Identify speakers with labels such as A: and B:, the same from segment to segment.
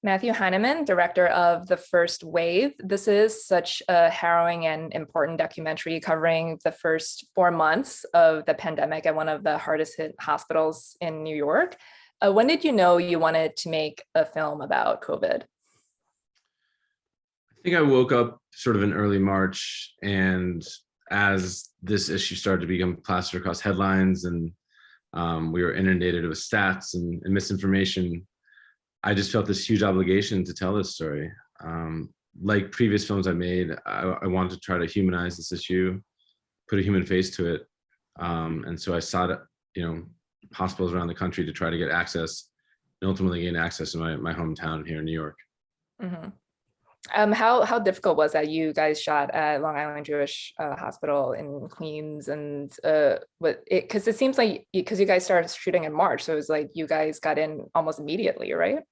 A: Matthew Heineman, director of The First Wave. This is such a harrowing and important documentary covering the first 4 months of the pandemic at one of the hardest hit hospitals in New York. When did you know you wanted to make a film about COVID?
B: I think I woke up sort of in early March, and as this issue started to become plastered across headlines and we were inundated with stats and misinformation, I just felt this huge obligation to tell this story. Like previous films I made, I wanted to try to humanize this issue, put a human face to it. And so I sought, hospitals around the country to try to get access and ultimately gain access in my hometown here in New York.
A: Mm-hmm. How difficult was that? You guys shot at Long Island Jewish Hospital in Queens, and because it seems like because you guys started shooting in March, so it was like you guys got in almost immediately, right?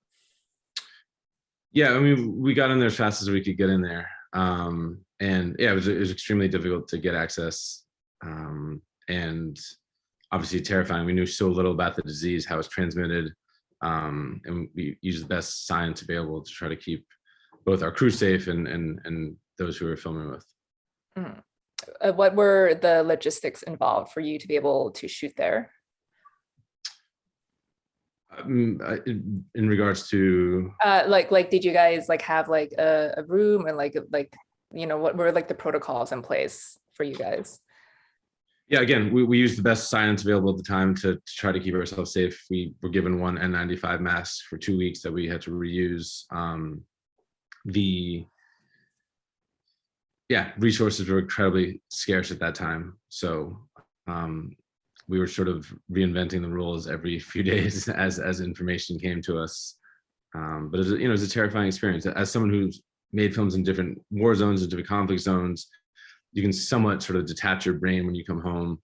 B: Yeah, I mean, we got in there as fast as we could get in there, and yeah, it was extremely difficult to get access, and obviously terrifying. We knew so little about the disease, how it's transmitted, and we used the best science available to try to keep both our crew safe and those who we were filming with.
A: Mm. What were the logistics involved for you to be able to shoot there?
B: In regards to
A: like did you guys like have like a room, and like what were like the protocols in place for you guys?
B: Yeah, again, we used the best science available at the time to try to keep ourselves safe. We were given one N95 mask for 2 weeks that we had to reuse. The resources were incredibly scarce at that time, so we were sort of reinventing the rules every few days as information came to us. But it was a terrifying experience. As someone who's made films in different war zones and different conflict zones, you can somewhat sort of detach your brain when you come home,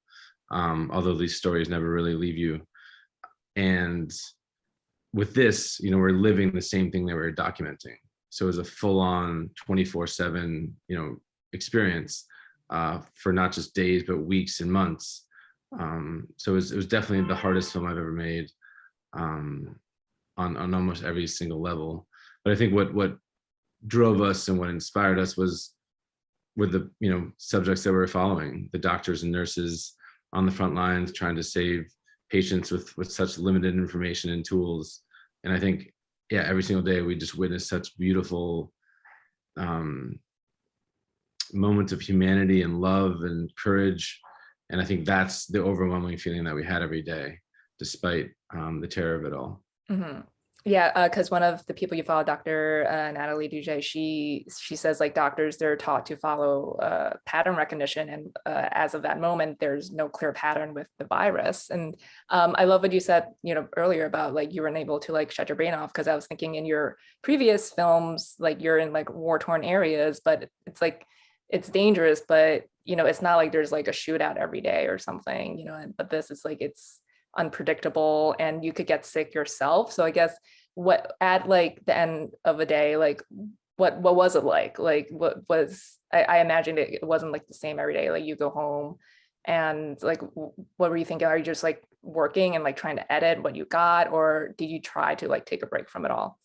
B: although these stories never really leave you. And with this, we're living the same thing that we're documenting. So it was a full-on 24/7, experience for not just days, but weeks and months. So it was definitely the hardest film I've ever made, on almost every single level. But I think what drove us and what inspired us were the subjects that we're following, the doctors and nurses on the front lines trying to save patients with such limited information and tools. And I think, every single day we just witness such beautiful moments of humanity and love and courage. And I think that's the overwhelming feeling that we had every day, despite the terror of it all.
A: Mm-hmm. Yeah, because one of the people you follow, Dr. Natalie Duget, she says like doctors, they're taught to follow pattern recognition, and as of that moment, there's no clear pattern with the virus. And I love what you said, earlier about like you weren't able to like shut your brain off, because I was thinking in your previous films, like you're in like war-torn areas, but it's like it's dangerous, but it's not like there's like a shootout every day or something, but this is like it's unpredictable and you could get sick yourself. So I guess what at like the end of a day, like what was it like what was I imagined it wasn't like the same every day. Like you go home and like what were you thinking? Are you just like working and like trying to edit what you got, or did you try to like take a break from it all?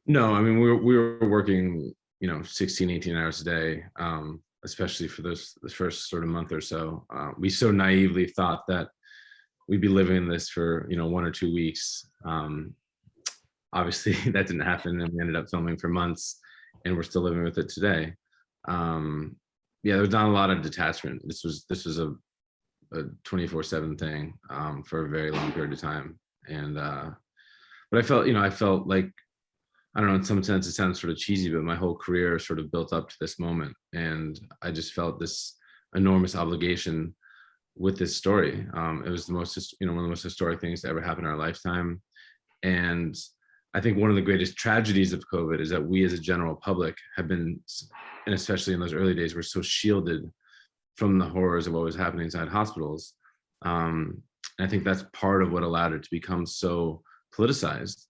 B: No, I mean, we were working 16, 18 hours a day, especially for the first sort of month or so. We so naively thought that we'd be living in this for 1 or 2 weeks. Obviously that didn't happen, and we ended up filming for months, and we're still living with it today. There was not a lot of detachment. This was a 24/7 thing for a very long period of time. And but I felt like, I don't know, in some sense it sounds sort of cheesy, but my whole career sort of built up to this moment, and I just felt this enormous obligation with this story. It was the most, one of the most historic things to ever happen in our lifetime. And I think one of the greatest tragedies of COVID is that we as a general public have been, and especially in those early days, were so shielded from the horrors of what was happening inside hospitals. And I think that's part of what allowed it to become so politicized.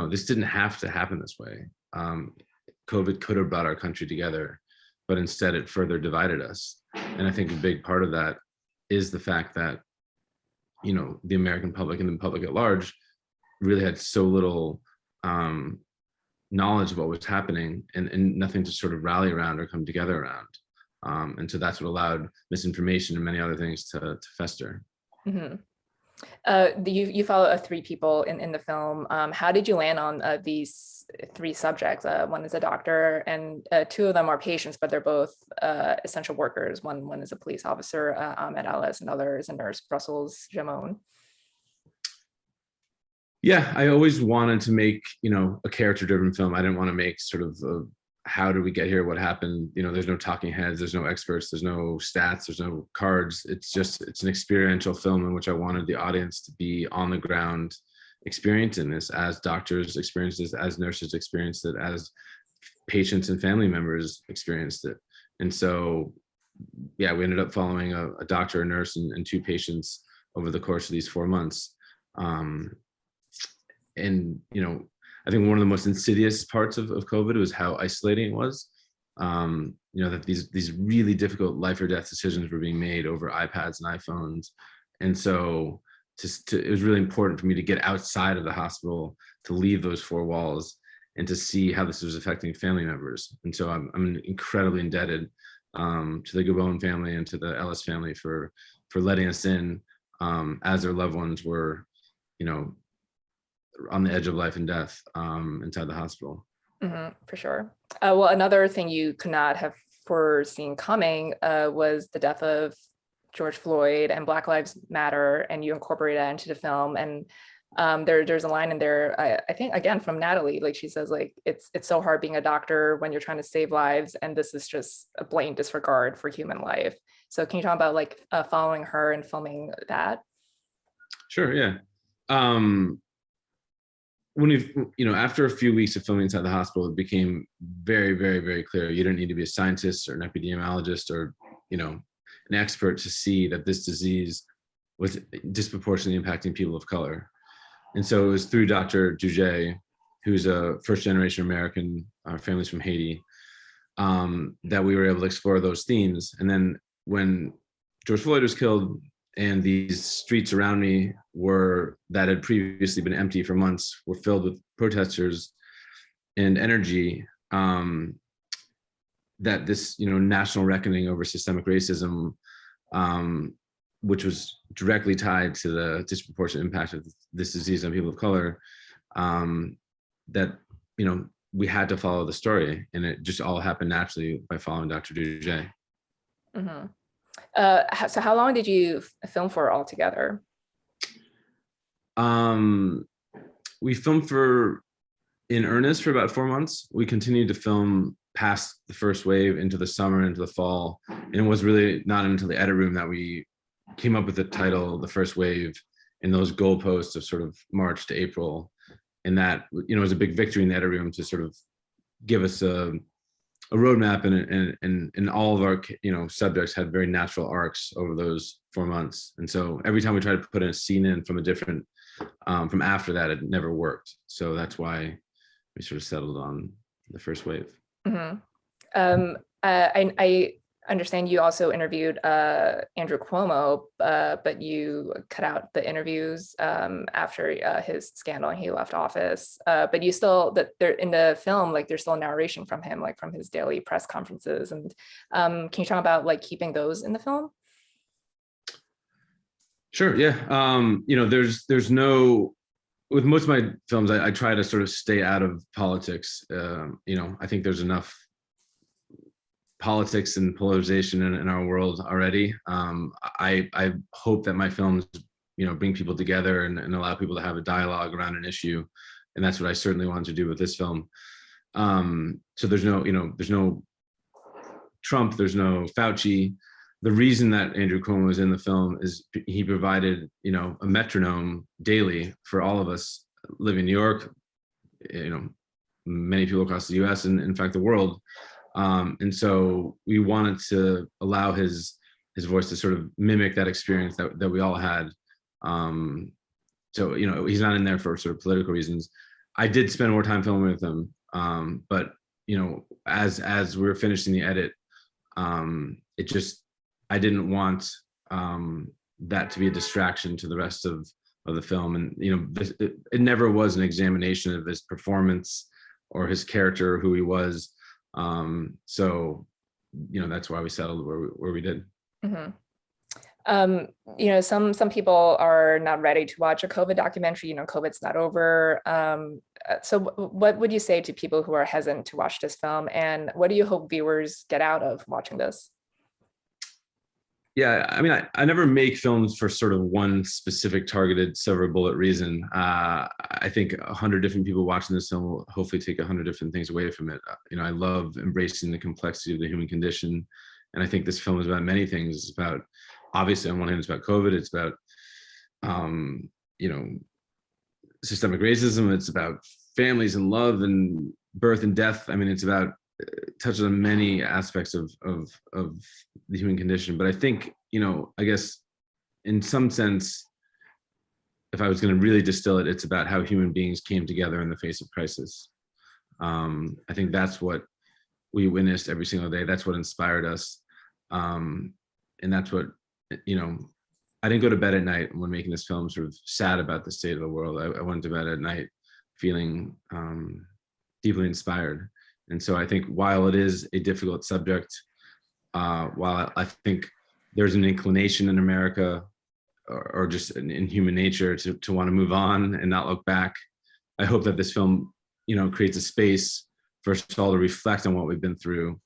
B: This didn't have to happen this way. COVID could have brought our country together, but instead it further divided us. And I think a big part of that is the fact that, the American public and the public at large really had so little knowledge of what was happening, and nothing to sort of rally around or come together around. And so that's what allowed misinformation and many other things to fester.
A: Mm-hmm. You follow three people in the film. How did you land on these three subjects? One is a doctor, and two of them are patients, but they're both essential workers. One is a police officer, Ahmed Alice, and another is a nurse, Brussels Jamon.
B: Yeah, I always wanted to make, a character-driven film. I didn't want to make sort of how did we get here, what happened. There's no talking heads, there's no experts, there's no stats, there's no cards. It's an experiential film in which I wanted the audience to be on the ground experiencing this, as doctors experienced this, as nurses experienced it, as patients and family members experienced it. And so, yeah, we ended up following a doctor, a nurse, and two patients over the course of these 4 months. And I think one of the most insidious parts of COVID was how isolating it was. That these really difficult life or death decisions were being made over iPads and iPhones. And so it was really important for me to get outside of the hospital, to leave those four walls, and to see how this was affecting family members. And so I'm incredibly indebted to the Gabon family and to the Ellis family for letting us in as their loved ones were, on the edge of life and death inside the hospital.
A: Mm-hmm, for sure. Well, another thing you could not have foreseen coming was the death of George Floyd and Black Lives Matter, and you incorporate that into the film. And there's a line in there, I think, again, from Natalie, like she says, like, it's so hard being a doctor when you're trying to save lives, and this is just a blatant disregard for human life. So can you talk about like following her and filming that?
B: Sure, yeah. When after a few weeks of filming inside the hospital, it became very, very, very clear you don't need to be a scientist or an epidemiologist or, an expert to see that this disease was disproportionately impacting people of color. And so it was through Dr. Duje, who's a first-generation American, our family's from Haiti, that we were able to explore those themes. And then when George Floyd was killed, and these streets around me that had previously been empty for months were filled with protesters and energy, that this, national reckoning over systemic racism, which was directly tied to the disproportionate impact of this disease on people of color, that, we had to follow the story, and it just all happened naturally by following Dr. Duje.
A: Mm-hmm. So how long did you film for altogether?
B: We filmed in earnest for about 4 months. We continued to film past the first wave into the summer, into the fall. And it was really not until the edit room that we came up with the title, The First Wave, and those goalposts of sort of March to April. And that, was a big victory in the edit room to sort of give us a roadmap, and all of our subjects had very natural arcs over those 4 months. And so every time we tried to put a scene in from a different from after that, it never worked. So that's why we sort of settled on The First Wave.
A: Mm-hmm. I understand you also interviewed Andrew Cuomo, but you cut out the interviews after his scandal and he left office. But you still, that they're in the film, like there's still narration from him, like from his daily press conferences. And can you talk about like keeping those in the film?
B: Sure. Yeah. There's no, with most of my films, I try to sort of stay out of politics. I think there's enough politics and polarization in our world already. I hope that my films, bring people together and allow people to have a dialogue around an issue. And that's what I certainly wanted to do with this film. So there's no Trump, there's no Fauci. The reason that Andrew Cuomo was in the film is he provided, a metronome daily for all of us living in New York, many people across the US and in fact the world. And so we wanted to allow his voice to sort of mimic that experience that we all had. So, he's not in there for sort of political reasons. I did spend more time filming with him. But, as we were finishing the edit, I didn't want that to be a distraction to the rest of of the film. And it never was an examination of his performance or his character, who he was. So that's why we settled where we did.
A: Mm-hmm. Some people are not ready to watch a COVID documentary. COVID's not over. So what would you say to people who are hesitant to watch this film, and what do you hope viewers get out of watching this?
B: Yeah, I mean, I never make films for sort of one specific targeted silver bullet reason. I think 100 different people watching this film will hopefully take 100 different things away from it. I love embracing the complexity of the human condition. And I think this film is about many things. It's about, obviously, on one hand, it's about COVID. It's about, systemic racism. It's about families and love and birth and death. I mean, it's about touches on many aspects of the human condition. But I think, I guess in some sense, if I was going to really distill it, it's about how human beings came together in the face of crisis. I think that's what we witnessed every single day. That's what inspired us. And that's what, I didn't go to bed at night when making this film sort of sad about the state of the world. I went to bed at night feeling deeply inspired. And so I think while it is a difficult subject, while I think there's an inclination in America or just in human nature to want to move on and not look back, I hope that this film, creates a space for us all to reflect on what we've been through,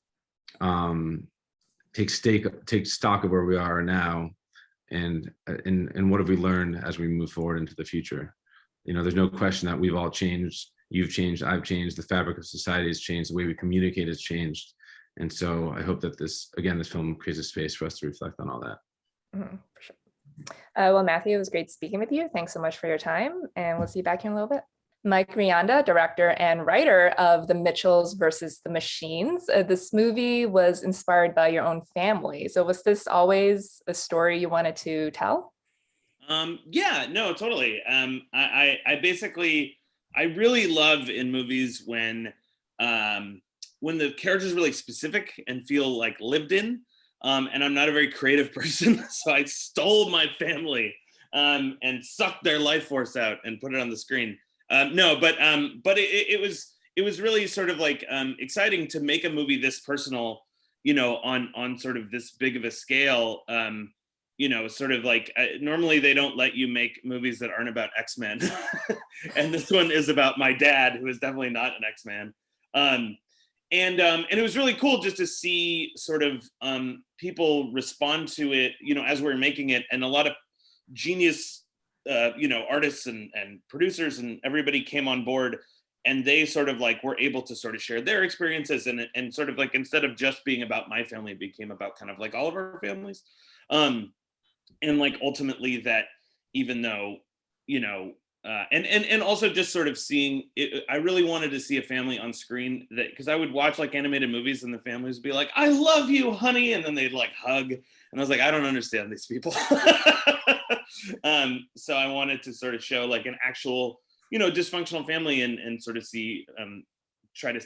B: take stock of where we are now, and what have we learned as we move forward into the future. There's no question that we've all changed. You've changed, I've changed, the fabric of society has changed, the way we communicate has changed. And so I hope that this film creates a space for us to reflect on all that.
A: Mm-hmm, for sure. Well, Matthew, it was great speaking with you. Thanks so much for your time, and we'll see you back here in a little bit. Mike Rianda, director and writer of The Mitchells versus the Machines. This movie was inspired by your own family. So was this always a story you wanted to tell?
C: Yeah, no, totally. I really love in movies when the characters are really specific and feel like lived in. And I'm not a very creative person, so I stole my family and sucked their life force out and put it on the screen. But it was really sort of like exciting to make a movie this personal, on sort of this big of a scale. Sort of like normally they don't let you make movies that aren't about X-Men. And this one is about my dad, who is definitely not an X-Man. And it was really cool just to see sort of people respond to it, as we were making it, and a lot of genius, artists and producers and everybody came on board, and they sort of like were able to sort of share their experiences and sort of like, instead of just being about my family, it became about kind of like all of our families. And like ultimately that, even though, and also just sort of seeing it, I really wanted to see a family on screen that, because I would watch like animated movies and the families would be like, "I love you, honey," and then they'd like hug, and I was like, I don't understand these people. So I wanted to sort of show like an actual, dysfunctional family and sort of see, try to,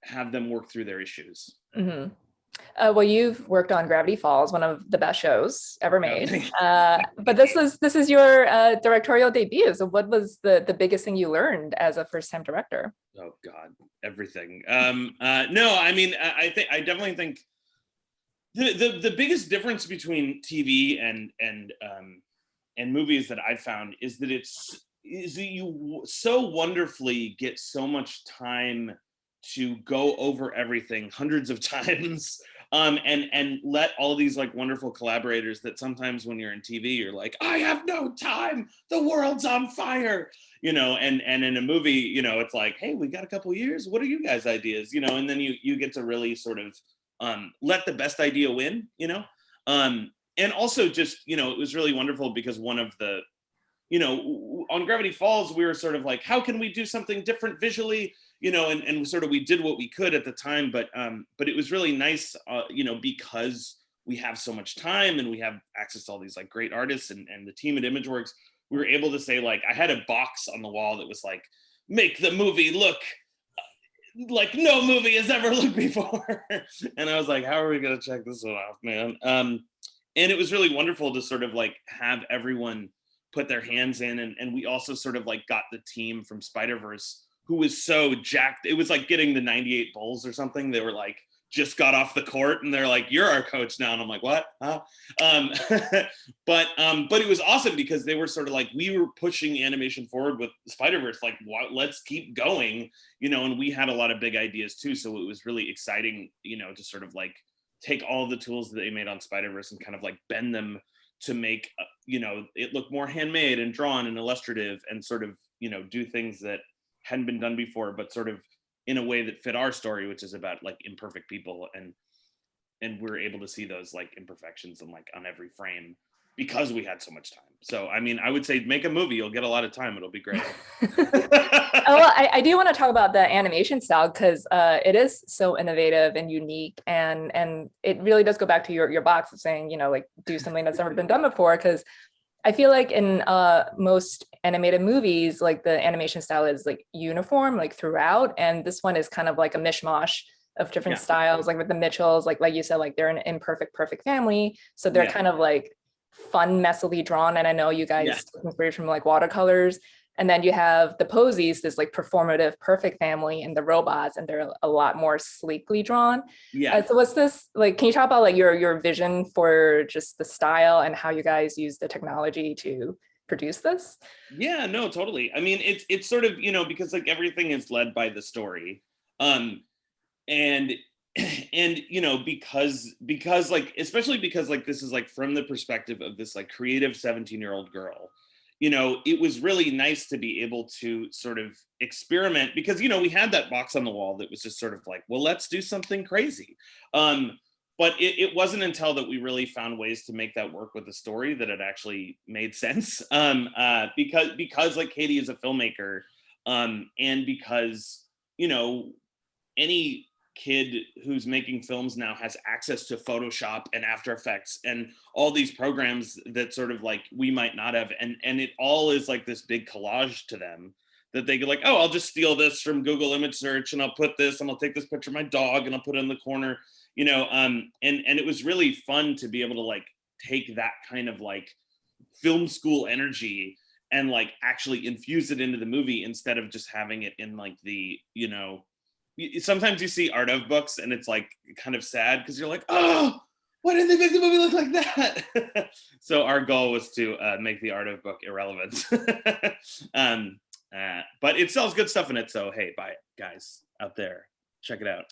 C: have them work through their issues.
A: Mm-hmm. Well, you've worked on Gravity Falls, one of the best shows ever made. But this is your directorial debut. So what was the biggest thing you learned as a first-time director?
C: Oh God, everything. No, I mean, I definitely think the biggest difference between TV and movies that I found is that you so wonderfully get so much time to go over everything hundreds of times, and let all these like wonderful collaborators that sometimes when you're in TV, you're like, I have no time, the world's on fire, and in a movie, it's like, hey, we got a couple years, what are you guys' ideas, and then you get to really sort of let the best idea win, and also just, it was really wonderful because one of the, on Gravity Falls, we were sort of like, how can we do something different visually? And sort of we did what we could at the time, but it was really nice, because we have so much time and we have access to all these like great artists and the team at ImageWorks, we were able to say like, I had a box on the wall that was like, make the movie look like no movie has ever looked before. And I was like, how are we gonna check this one off, man? and it was really wonderful to sort of like have everyone put their hands in, and we also sort of like got the team from Spider-Verse who was so jacked. It was like getting the 98 Bulls or something. They were like just got off the court and they're like, you're our coach now. And I'm like, what? Huh? But it was awesome because they were sort of like, we were pushing animation forward with Spider-Verse, like, let's keep going, you know, and we had a lot of big ideas too. So it was really exciting, you know, to sort of like take all the tools that they made on Spider-Verse and kind of like bend them to make, you know, it look more handmade and drawn and illustrative, and sort of, you know, do things that hadn't been done before, but sort of in a way that fit our story, which is about like imperfect people, and we're able to see those like imperfections and like on every frame because we had so much time. So I mean, I would say make a movie, you'll get a lot of time, it'll be great.
A: Well, I do want to talk about the animation style because it is so innovative and unique, and it really does go back to your box of saying, you know, like do something that's never been done before, because I feel like in most animated movies, like the animation style is like uniform, like throughout. And this one is kind of like a mishmash of different styles, like with the Mitchells, like you said, like they're an imperfect, perfect family. So they're kind of like fun, messily drawn. And I know you guys took inspiration from like watercolors. And then you have the Posies, this like performative, perfect family, and the robots, and they're a lot more sleekly drawn. So what's this like? Can you talk about like your vision for just the style and how you guys use the technology to produce this?
C: Yeah, no, totally. I mean, it's sort of, you know, because like everything is led by the story, and you know, because like, especially because like this is like from the perspective of this like creative 17-year-old girl. You know, it was really nice to be able to sort of experiment because, you know, we had that box on the wall that was just sort of like, well, let's do something crazy. But it wasn't until that we really found ways to make that work with the story that it actually made sense. Because like Katie is a filmmaker, and because, you know, any kid who's making films now has access to Photoshop and After Effects and all these programs that sort of like we might not have, and it all is like this big collage to them that they go like, oh, I'll just steal this from Google image search and I'll put this and I'll take this picture of my dog and I'll put it in the corner, you know, and it was really fun to be able to like take that kind of like film school energy and like actually infuse it into the movie instead of just having it in like the, you know, sometimes you see art of books and it's like kind of sad because you're like, oh, why didn't they make the movie look like that? So our goal was to make the art of book irrelevant. But it sells good stuff in it, so hey, buy it, guys out there, check it out.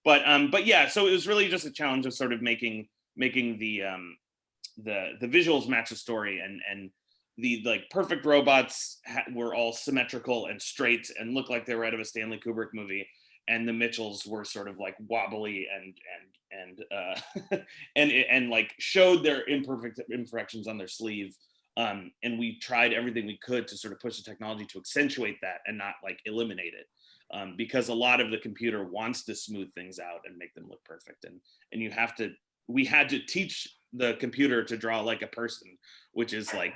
C: But yeah, so it was really just a challenge of sort of making the visuals match the story, and the like perfect robots were all symmetrical and straight and looked like they were out of a Stanley Kubrick movie, and the Mitchells were sort of like wobbly and like showed their imperfections on their sleeve. And we tried everything we could to sort of push the technology to accentuate that and not like eliminate it, because a lot of the computer wants to smooth things out and make them look perfect, and we had to teach the computer to draw like a person, which is like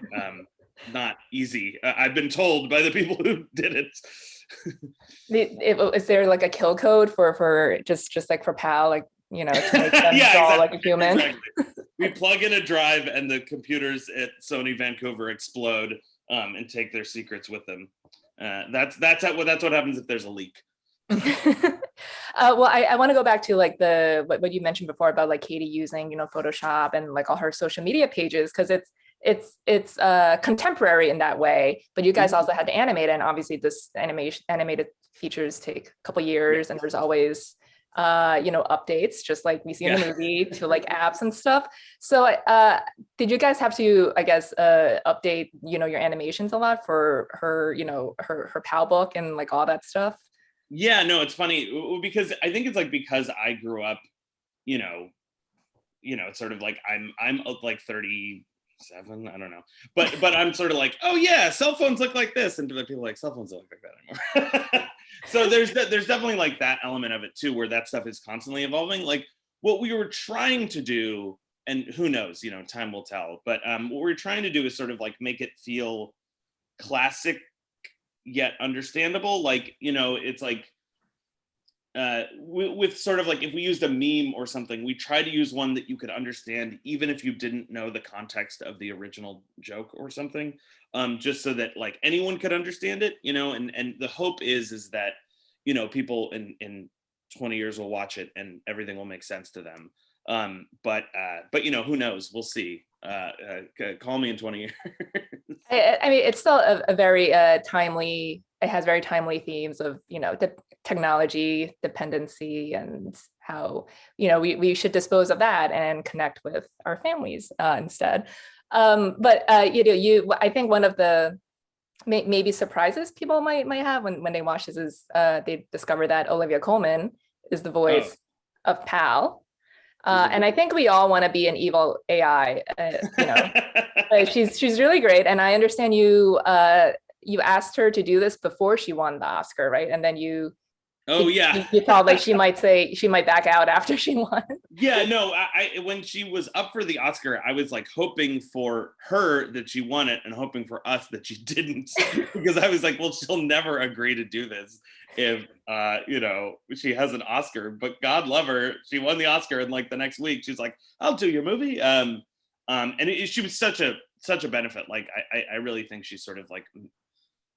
C: not easy. I've been told by the people who did it.
A: Is there like a kill code for just like for PAL, like, you know, to make them draw like a human?
C: Exactly. We plug in a drive and the computers at Sony Vancouver explode and take their secrets with them. That's what happens if there's a leak.
A: Well, I want to go back to like what you mentioned before about like Katie using, you know, Photoshop and like all her social media pages, because it's contemporary in that way, but you guys also had to animate it, and obviously this animated features take a couple years, and there's always you know, updates just like we see in the movie to like apps and stuff. So did you guys have to, I guess, update, you know, your animations a lot for her, you know, her PAL book and like all that stuff?
C: Yeah, no, it's funny because I think it's like because I grew up, you know, it's sort of like I'm like 37, I don't know, but I'm sort of like, oh yeah, cell phones look like this, and people are like, cell phones don't look like that anymore. So there's definitely like that element of it too, where that stuff is constantly evolving. Like what we were trying to do, and who knows, you know, time will tell, but what we're trying to do is sort of like make it feel classic yet understandable. Like, you know, it's like with sort of like, if we used a meme or something, we try to use one that you could understand even if you didn't know the context of the original joke or something, just so that like anyone could understand it, you know. And the hope is that, you know, people in 20 years will watch it and everything will make sense to them. But you know, who knows? We'll see. Call me in 20 years.
A: I mean, it's still a very timely, it has very timely themes of, you know, the technology dependency and how, you know, we should dispose of that and connect with our families instead. But you know, I think one of the maybe surprises people might have when they watch this is they discover that Olivia Colman is the voice of Pal. And I think we all want to be an evil AI, you know. She's really great, and I understand you asked her to do this before she won the Oscar, right? And then you thought like she might back out after she won.
C: Yeah, no, I when she was up for the Oscar, I was like hoping for her that she won it and hoping for us that she didn't, because I was like, well, she'll never agree to do this if you know, she has an Oscar. But God love her, she won the Oscar, and like the next week she's like, I'll do your movie. And she was such a benefit. Like I really think she sort of like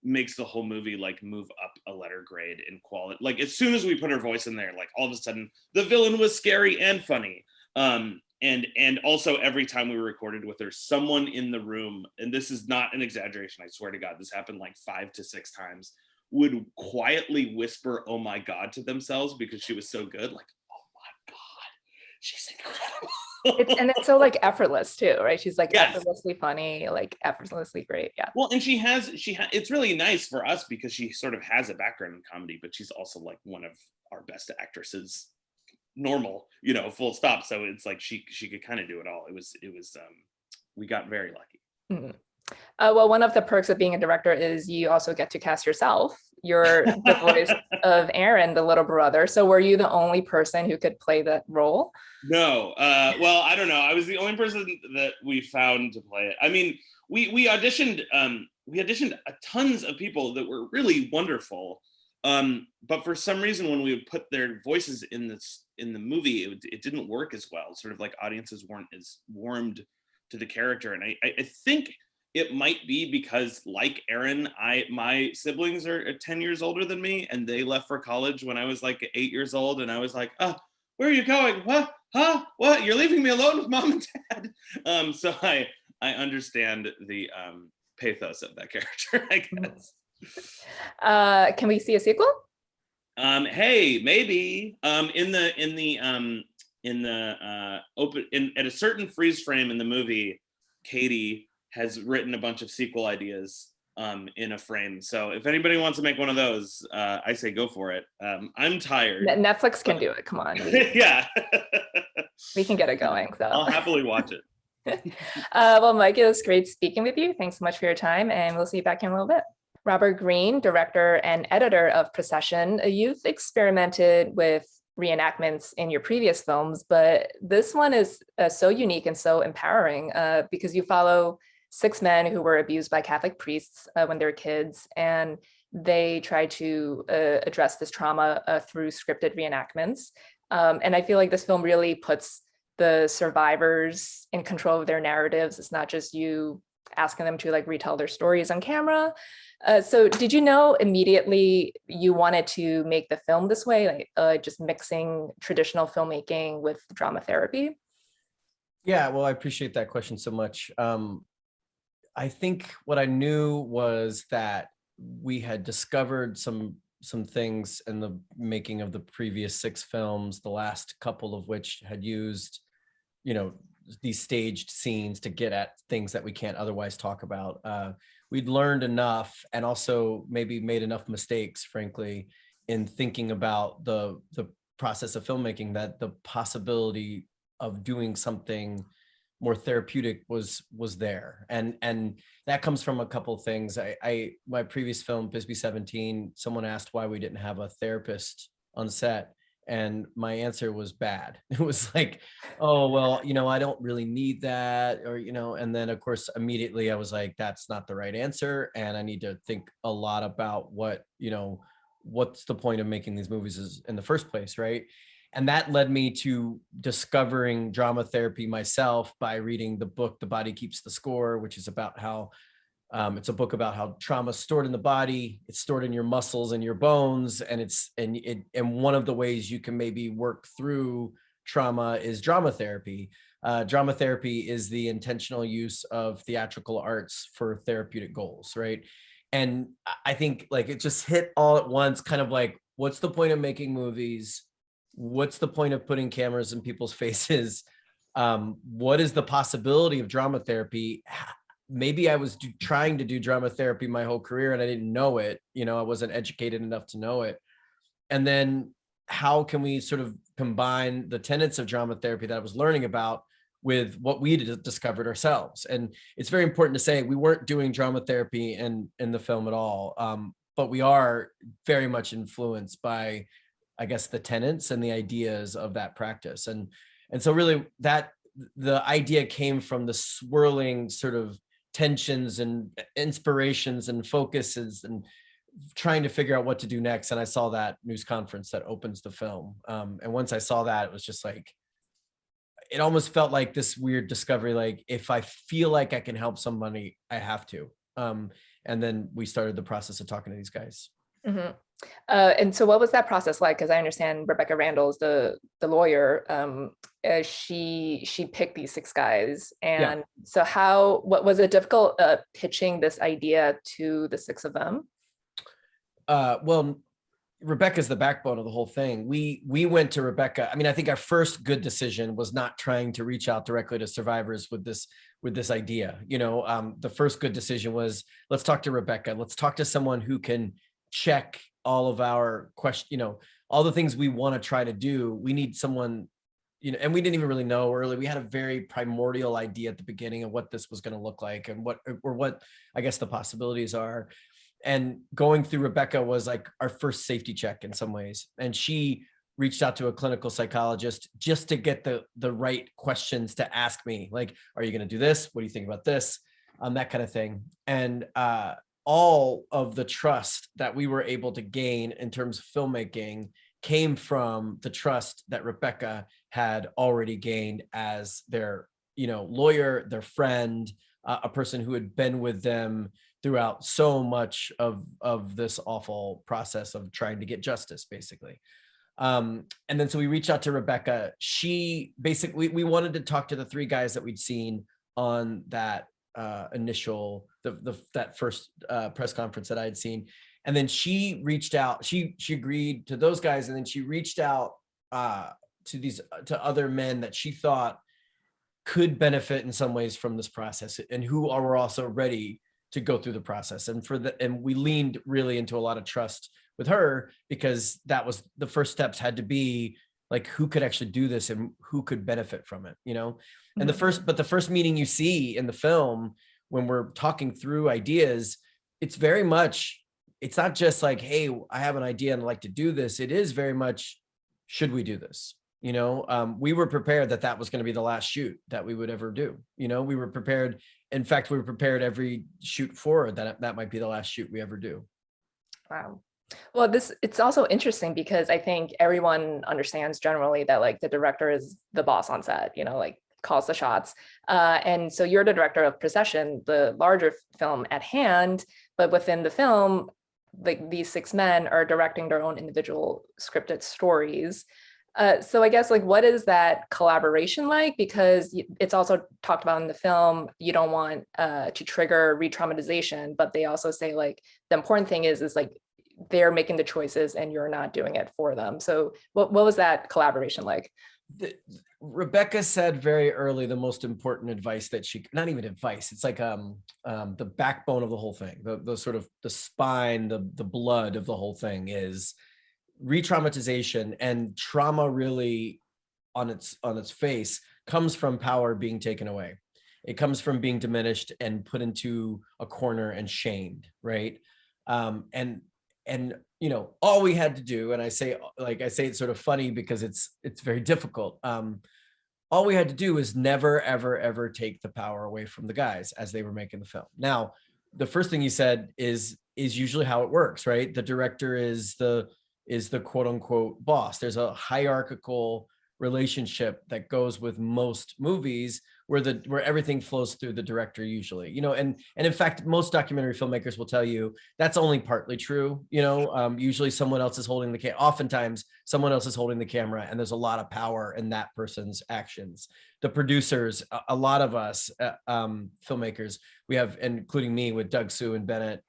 C: makes the whole movie like move up a letter grade in quality. Like as soon as we put her voice in there, like all of a sudden the villain was scary and funny. And also every time we recorded with her, someone in the room, and this is not an exaggeration, I swear to God, this happened like 5 to 6 times, would quietly whisper, "Oh my God," to themselves because she was so good. Like, oh my God, she's incredible.
A: And it's so like effortless too, right? She's like
C: Yes.
A: effortlessly funny, like effortlessly great. Yeah.
C: Well, and she has it's really nice for us because she sort of has a background in comedy, but she's also like one of our best actresses, normal, you know, full stop. So it's like she could kind of do it all. It was we got very lucky.
A: Mm-hmm. Well, one of the perks of being a director is you also get to cast yourself. You're the voice of Aaron, the little brother. So were you the only person who could play that role?
C: No. Well, I don't know. I was the only person that we found to play it. I mean, we auditioned tons of people that were really wonderful. But for some reason, when we would put their voices in the movie, it didn't work as well. Sort of like audiences weren't as warmed to the character. And I think it might be because, like Aaron, my siblings are 10 years older than me, and they left for college when I was like 8 years old, and I was like, oh, where are you going? What? Huh? What? You're leaving me alone with mom and dad? So I understand the pathos of that character, I guess.
A: Can we see a sequel?
C: Hey, maybe. At a certain freeze frame in the movie, Katie has written a bunch of sequel ideas in a frame. So if anybody wants to make one of those, I say go for it. I'm tired.
A: Netflix can do it. Come on.
C: Yeah.
A: We can get it going. So
C: I'll happily watch it.
A: Well, Mike, it was great speaking with you. Thanks so much for your time, and we'll see you back in a little bit. Robert Greene, director and editor of Procession. You've experimented with reenactments in your previous films, but this one is so unique and so empowering because you follow 6 men who were abused by Catholic priests when they were kids, and they try to address this trauma through scripted reenactments. And I feel like this film really puts the survivors in control of their narratives. It's not just you asking them to like retell their stories on camera. So did you know immediately you wanted to make the film this way, like just mixing traditional filmmaking with drama therapy?
D: Yeah, well, I appreciate that question so much. I think what I knew was that we had discovered some things in the making of the previous 6 films, the last couple of which had used, you know, these staged scenes to get at things that we can't otherwise talk about. We'd learned enough, and also maybe made enough mistakes, frankly, in thinking about the process of filmmaking, that the possibility of doing something more therapeutic was there, and that comes from a couple of things. My previous film, Bisbee 17, someone asked why we didn't have a therapist on set, and my answer was bad. It was like, oh, well, you know, I don't really need that, or, you know, and then of course immediately I was like, that's not the right answer, and I need to think a lot about what, you know, what's the point of making these movies in the first place, right? And that led me to discovering drama therapy myself by reading the book The Body Keeps the Score, which is about how it's a book about how trauma is stored in the body, it's stored in your muscles and your bones, and one of the ways you can maybe work through trauma is drama therapy. Drama therapy is the intentional use of theatrical arts for therapeutic goals, right? And I think like it just hit all at once, kind of like, what's the point of making movies? What's the point of putting cameras in people's faces? What is the possibility of drama therapy? Maybe I was trying to do drama therapy my whole career and I didn't know it. You know, I wasn't educated enough to know it. And then how can we sort of combine the tenets of drama therapy that I was learning about with what we discovered ourselves? And it's very important to say we weren't doing drama therapy in the film at all, but we are very much influenced by, I guess, the tenets and the ideas of that practice. And so really that the idea came from the swirling sort of tensions and inspirations and focuses and trying to figure out what to do next. And I saw that news conference that opens the film. And once I saw that, it was just like, it almost felt like this weird discovery. Like, if I feel like I can help somebody, I have to. And then we started the process of talking to these guys.
A: Mm-hmm. And so what was that process like? Because I understand Rebecca Randall's the lawyer. She picked these 6 guys. And so what was it difficult pitching this idea to the 6 of them?
D: Well, Rebecca's the backbone of the whole thing. We went to Rebecca. I mean, I think our first good decision was not trying to reach out directly to survivors with this idea. You know, the first good decision was, let's talk to Rebecca. Let's talk to someone who can check all of our questions, you know, all the things we want to try to do. We need someone, you know, and we didn't even really know early. We had a very primordial idea at the beginning of what this was going to look like and what I guess the possibilities are. And going through Rebecca was like our first safety check in some ways. And she reached out to a clinical psychologist just to get the right questions to ask me, like, are you going to do this? What do you think about this? That kind of thing. And all of the trust that we were able to gain in terms of filmmaking came from the trust that Rebecca had already gained as their, you know, lawyer, their friend, a person who had been with them throughout so much of this awful process of trying to get justice, basically. And then so we reached out to Rebecca. She basically, we wanted to talk to the 3 guys that we'd seen on that initial, that first press conference that I had seen. And then she reached out, she agreed to those guys. And then she reached out to other men that she thought could benefit in some ways from this process and who were also ready to go through the process. And we leaned really into a lot of trust with her, because that was the first steps had to be like, who could actually do this and who could benefit from it, you know? And the first meeting you see in the film, when we're talking through ideas, it's very much, it's not just like, hey, I have an idea and I'd like to do this. It is very much, should we do this? You know, we were prepared that was going to be the last shoot that we would ever do. You know, we were prepared. In fact, we were prepared every shoot forward that might be the last shoot we ever do.
A: Wow. Well, it's also interesting because I think everyone understands generally that like the director is the boss on set, you know, like calls the shots. And so you're the director of Procession, the larger film at hand, but within the film, like these 6 men are directing their own individual scripted stories. So I guess like, what is that collaboration like? Because it's also talked about in the film, you don't want to trigger re-traumatization, but they also say like, the important thing is like, they're making the choices and you're not doing it for them. So what was that collaboration like?
D: Rebecca said very early, the most important advice that not even advice, it's like the backbone of the whole thing, the sort of the spine, the blood of the whole thing is re-traumatization. And trauma really on its face comes from power being taken away. It comes from being diminished and put into a corner and shamed, right? And you know, all we had to do, and I say it's sort of funny because it's very difficult. All we had to do is never, ever, ever take the power away from the guys as they were making the film. Now, the first thing you said is usually how it works, right? The director is the quote unquote boss. There's a hierarchical relationship that goes with most movies where everything flows through the director usually, you know, and in fact, most documentary filmmakers will tell you that's only partly true. You know, usually someone else is holding the camera. Oftentimes someone else is holding the camera, and there's a lot of power in that person's actions. The producers, a lot of us filmmakers, we have, including me with Doug, Sue, and Bennett,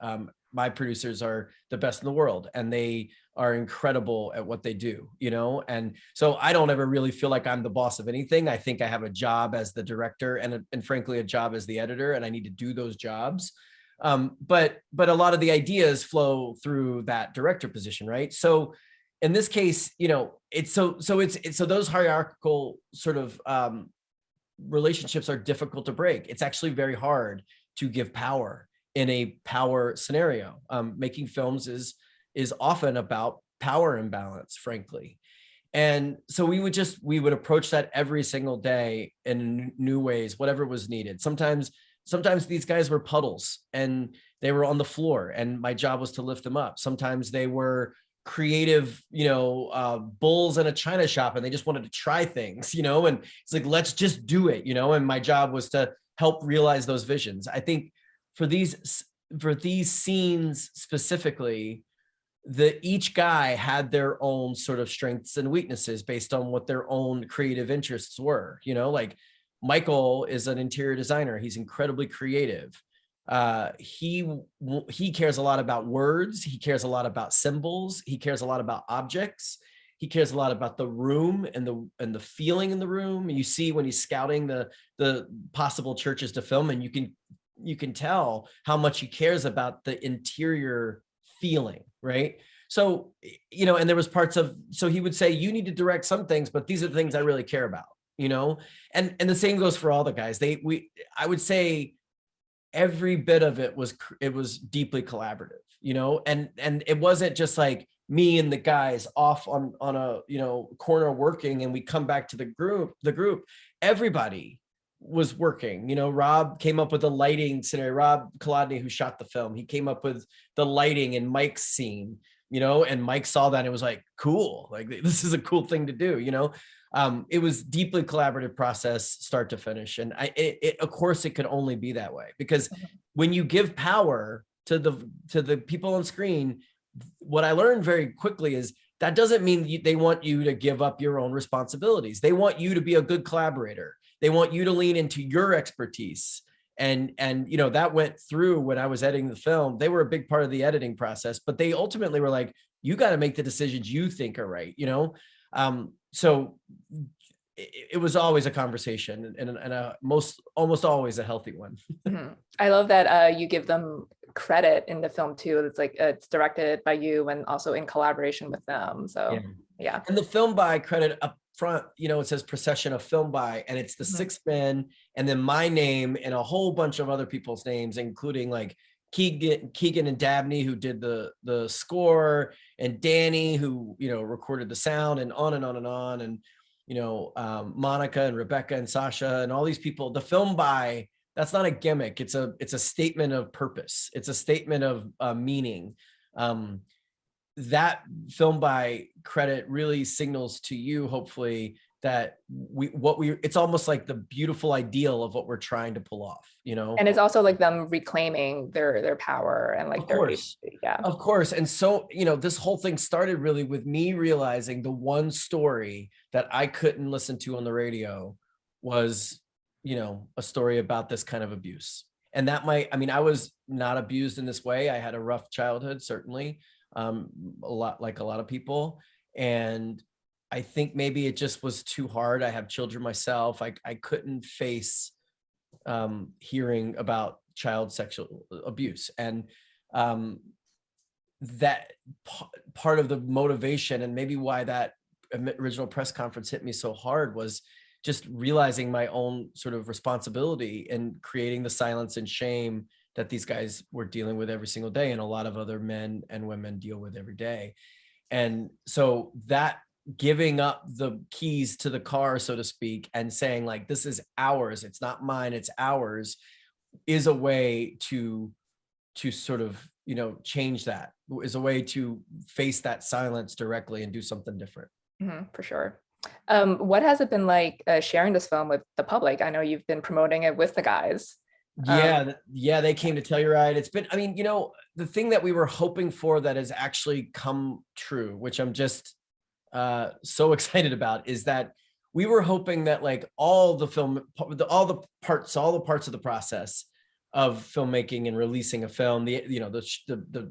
D: my producers are the best in the world, and they are incredible at what they do, you know? And so I don't ever really feel like I'm the boss of anything. I think I have a job as the director and frankly, a job as the editor, and I need to do those jobs. But a lot of the ideas flow through that director position, right? So in this case, you know, it's so those hierarchical sort of relationships are difficult to break. It's actually very hard to give power in a power scenario. Making films is often about power imbalance, frankly. And so we would approach that every single day in new ways, whatever was needed. Sometimes these guys were puddles and they were on the floor, and my job was to lift them up. Sometimes they were creative, you know, bulls in a china shop, and they just wanted to try things, you know, and it's like, let's just do it, you know, and my job was to help realize those visions. I think for these scenes specifically, each guy had their own sort of strengths and weaknesses based on what their own creative interests were. You know, like Michael is an interior designer. He's incredibly creative. He cares a lot about words. He cares a lot about symbols. He cares a lot about objects. He cares a lot about the room and the feeling in the room. You see when he's scouting the possible churches to film, and you can tell how much he cares about the interior feeling, right? So, you know, and there was so he would say, you need to direct some things, but these are the things I really care about, you know? And the same goes for all the guys. I would say every bit of it was deeply collaborative, you know? And it wasn't just like me and the guys off on a, you know, corner working, and we come back to the group. Everybody was working. You know, Rob came up with the lighting scenario. Rob Kolodny, who shot the film, he came up with the lighting in Mike's scene, you know, and Mike saw that and it was like, cool, like this is a cool thing to do, you know. It was deeply collaborative process, start to finish. And of course it could only be that way, because when you give power to the people on screen, what I learned very quickly is that doesn't mean they want you to give up your own responsibilities. They want you to be a good collaborator. They want you to lean into your expertise. And you know, that went through when I was editing the film. They were a big part of the editing process, but they ultimately were like, you got to make the decisions you think are right, you know? So it was always a conversation, and almost always a healthy one.
A: Mm-hmm. I love that you give them credit in the film too. It's like it's directed by you and also in collaboration with them. So yeah.
D: And the film by credit up front, you know, it says Procession, a film by, and it's the six men, and then my name and a whole bunch of other people's names, including like Keegan and Dabney, who did the score, and Danny, who, you know, recorded the sound, and on and on and on, and you know, Monica and Rebecca and Sasha and all these people. The film by, that's not a gimmick. It's a statement of purpose. It's a statement of meaning. That film by credit really signals to you, hopefully, that it's almost like the beautiful ideal of what we're trying to pull off, you know?
A: And it's also like them reclaiming their power and like
D: of course. And so, you know, this whole thing started really with me realizing the one story that I couldn't listen to on the radio was, you know, a story about this kind of abuse. And I was not abused in this way. I had a rough childhood, certainly, a lot like a lot of people. And I think maybe it just was too hard. I have children myself. I couldn't face hearing about child sexual abuse. And that part of the motivation, and maybe why that original press conference hit me so hard, was just realizing my own sort of responsibility in creating the silence and shame that these guys were dealing with every single day, and a lot of other men and women deal with every day. And so that giving up the keys to the car, so to speak, and saying like, this is ours, it's not mine, it's ours, is a way to sort of change that, is a way to face that silence directly and do something different.
A: For sure. What has it been like sharing this film with the public? I know you've been promoting it with the guys.
D: Yeah, they came to Telluride. It's been, the thing that we were hoping for that has actually come true, which I'm just so excited about, is that we were hoping that like all the parts of the process of filmmaking and releasing a film, the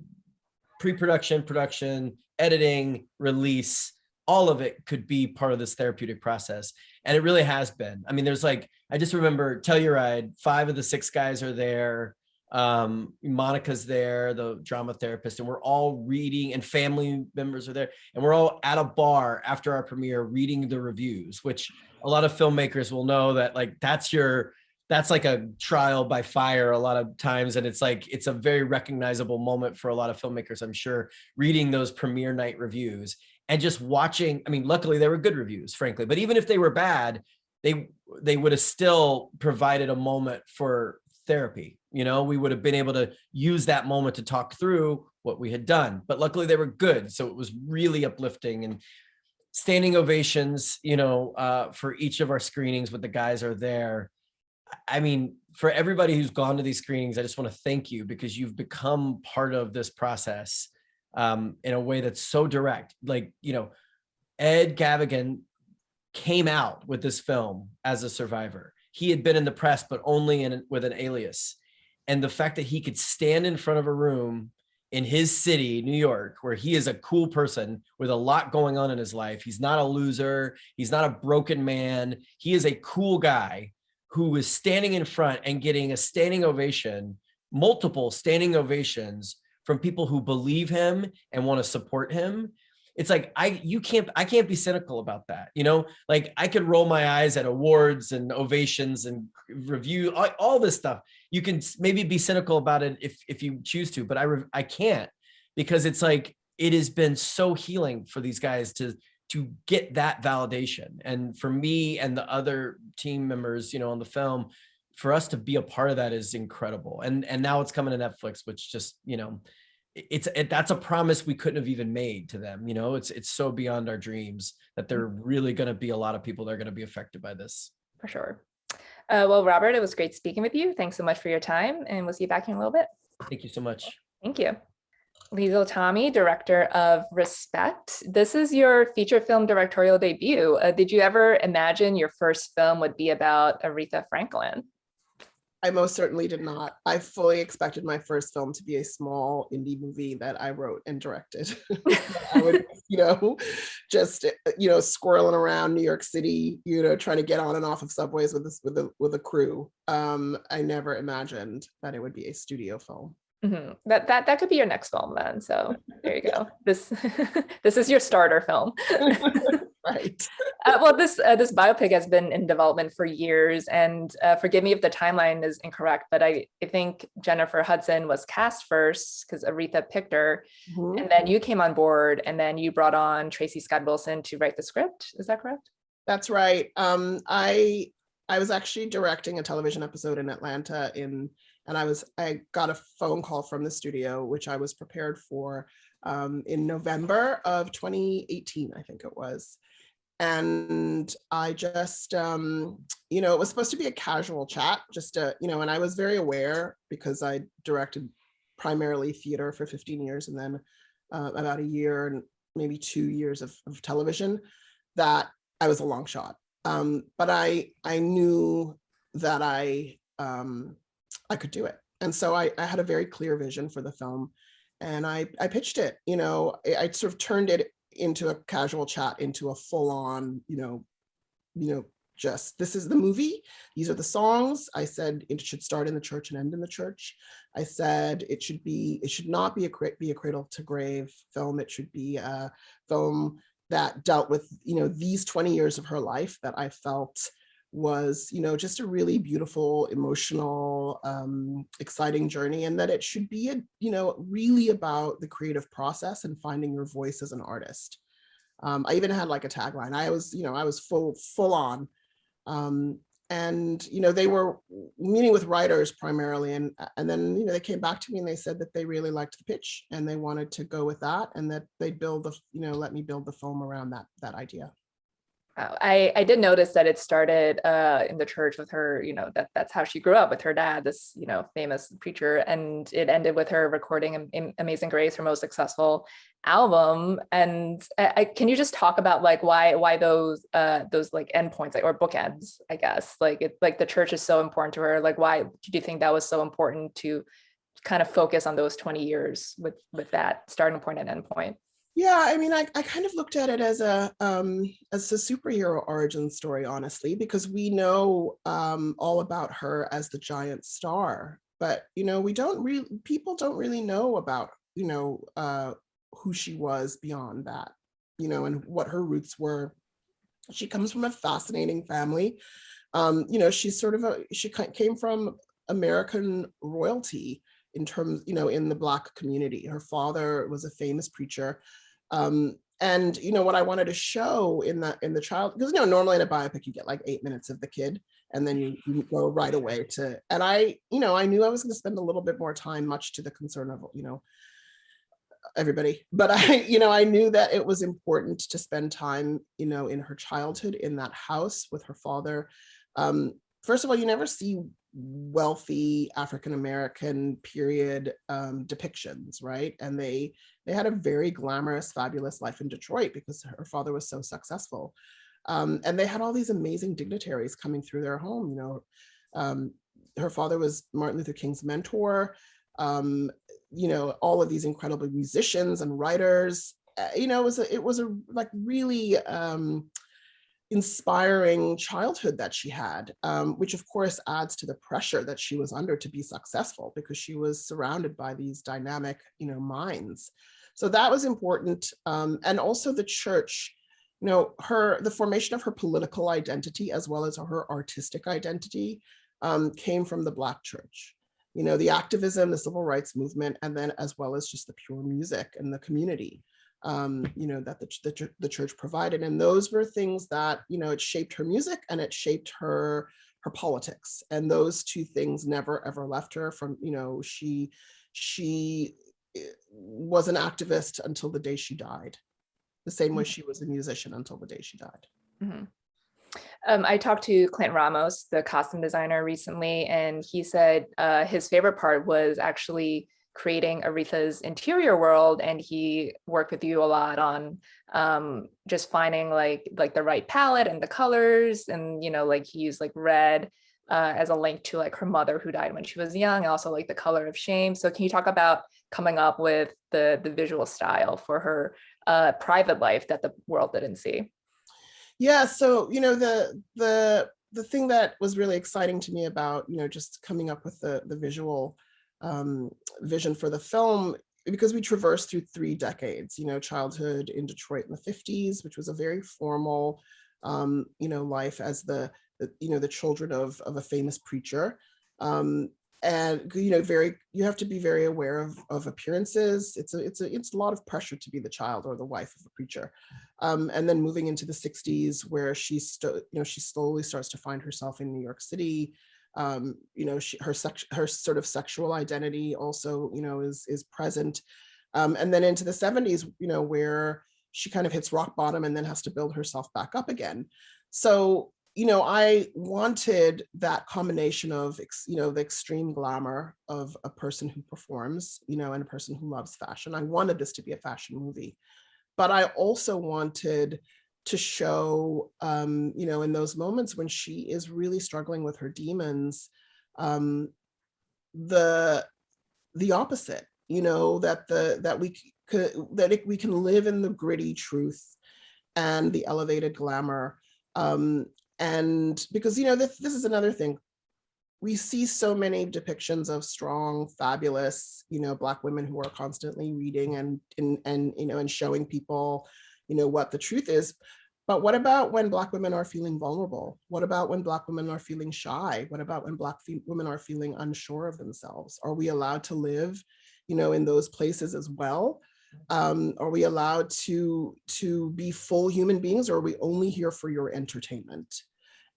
D: pre-production, production, editing, release, all of it could be part of this therapeutic process. And it really has been. I mean, there's like, I just remember Telluride, 5 of the 6 guys are there. Monica's there, the drama therapist, and we're all reading, and family members are there. And we're all at a bar after our premiere reading the reviews, which a lot of filmmakers will know that like, that's like a trial by fire a lot of times. And it's like, it's a very recognizable moment for a lot of filmmakers, I'm sure, reading those premiere night reviews and just watching. I mean, luckily they were good reviews, frankly, but even if they were bad, they would have still provided a moment for therapy. We would have been able to use that moment to talk through what we had done, but luckily they were good. So it was really uplifting, and standing ovations, for each of our screenings when the guys are there. I mean, for everybody who's gone to these screenings, I just want to thank you, because you've become part of this process in a way that's so direct. Like, Ed Gavigan came out with this film as a survivor. He had been in the press, but only with an alias. And the fact that he could stand in front of a room in his city, New York, where he is a cool person with a lot going on in his life. He's not a loser. He's not a broken man. He is a cool guy who is standing in front and getting a standing ovation, multiple standing ovations from people who believe him and want to support him. It's like, I can't be cynical about that. Like, I could roll my eyes at awards and ovations and review, all this stuff. You can maybe be cynical about it if you choose to, but I can't, because it's like, it has been so healing for these guys to get that validation. And for me and the other team members, on the film, for us to be a part of that is incredible. And now it's coming to Netflix, which just, that's a promise we couldn't have even made to them. It's so beyond our dreams that there are really going to be a lot of people that are going to be affected by this.
A: For sure. Well, Robert, it was great speaking with you. Thanks so much for your time, and we'll see you back in a little bit.
D: Thank you so much.
A: Thank you. Liesl Tommy, director of Respect. This is your feature film directorial debut. Did you ever imagine your first film would be about Aretha Franklin?
E: I most certainly did not. I fully expected my first film to be a small indie movie that I wrote and directed. I would, just, squirreling around New York City, trying to get on and off of subways with a crew. I never imagined that it would be a studio film.
A: Mm-hmm. That could be your next film then. So there you go. This is your starter film.
E: Right.
A: Well, this biopic has been in development for years, and forgive me if the timeline is incorrect, but I think Jennifer Hudson was cast first because Aretha picked her,
E: Mm-hmm.
A: and then you came on board, and then you brought on Tracy Scott Wilson to write the script. Is that correct?
E: That's right. I was actually directing a television episode in Atlanta and I got a phone call from the studio, which I was prepared for in November of 2018, I think it was. And I just, it was supposed to be a casual chat, and I was very aware, because I directed primarily theater for 15 years and then about a year and maybe 2 years of television, that I was a long shot. But I knew that I could do it. And so I had a very clear vision for the film, and I pitched it. I sort of turned it into a casual chat, into a full-on, just, this is the movie, these are the songs. I said it should start in the church and end in the church. I said it should not be a cradle to grave film. It should be a film that dealt with, these 20 years of her life that I felt was, just a really beautiful, emotional, exciting journey, and that it should be really about the creative process and finding your voice as an artist. I even had like a tagline. I was full on. they were meeting with writers primarily, and then they came back to me and they said that they really liked the pitch and they wanted to go with that, and that they'd let me build the film around that idea.
A: I did notice that it started in the church with her, that's how she grew up, with her dad, this, famous preacher, and it ended with her recording Amazing Grace, her most successful album. And can you just talk about like why those like endpoints, like, or bookends, I guess, like the church is so important to her. Like, why do you think that was so important to kind of focus on those 20 years with that starting point and end point?
E: Yeah, I mean, I kind of looked at it as a superhero origin story, honestly, because we know all about her as the giant star, but people don't really know about who she was beyond that, and what her roots were. She comes from a fascinating family. She's she came from American royalty in terms, in the Black community. Her father was a famous preacher. And what I wanted to show in the child, because normally in a biopic you get like 8 minutes of the kid and then you go right away to, and I knew I was going to spend a little bit more time, much to the concern of everybody, but I knew that it was important to spend time in her childhood in that house with her father. First of all, you never see wealthy African-American period depictions, right? And they had a very glamorous, fabulous life in Detroit because her father was so successful. And they had all these amazing dignitaries coming through their home. Her father was Martin Luther King's mentor. All of these incredible musicians and writers. It was a like really inspiring childhood that she had, which of course adds to the pressure that she was under to be successful, because she was surrounded by these dynamic, minds. So that was important. And also the church, the formation of her political identity as well as her artistic identity came from the Black church. The activism, the civil rights movement, and then as well as just the pure music and the community. That the church provided, and those were things that it shaped her music and it shaped her politics, and those two things never ever left her. From she was an activist until the day she died, the same way she was a musician until the day she died.
A: Mm-hmm. I talked to Clint Ramos, the costume designer, recently, and he said his favorite part was actually creating Aretha's interior world, and he worked with you a lot on just finding like the right palette and the colors, and like he used like red as a link to like her mother who died when she was young, and also like the color of shame. So can you talk about coming up with the visual style for her private life that the world didn't see?
E: Yeah, so the thing that was really exciting to me about just coming up with the visual vision for the film, because we traversed through 3 decades, childhood in Detroit in the 50s, which was a very formal, life as the children of a famous preacher. And you have to be very aware of appearances. It's a lot of pressure to be the child or the wife of a preacher. And then moving into the 60s, where she slowly starts to find herself in New York City. Her sort of sexual identity also, is present. And then into the 70s, where she kind of hits rock bottom and then has to build herself back up again. So, I wanted that combination of, the extreme glamour of a person who performs, and a person who loves fashion. I wanted this to be a fashion movie, but I also wanted to show, in those moments when she is really struggling with her demons, the opposite, that we can live in the gritty truth and the elevated glamour. And because, this is another thing. We see so many depictions of strong, fabulous, Black women who are constantly reading and showing people, what the truth is. But what about when Black women are feeling vulnerable? What about when Black women are feeling shy? What about when Black women are feeling unsure of themselves? Are we allowed to live, in those places as well? Are we allowed to be full human beings, or are we only here for your entertainment?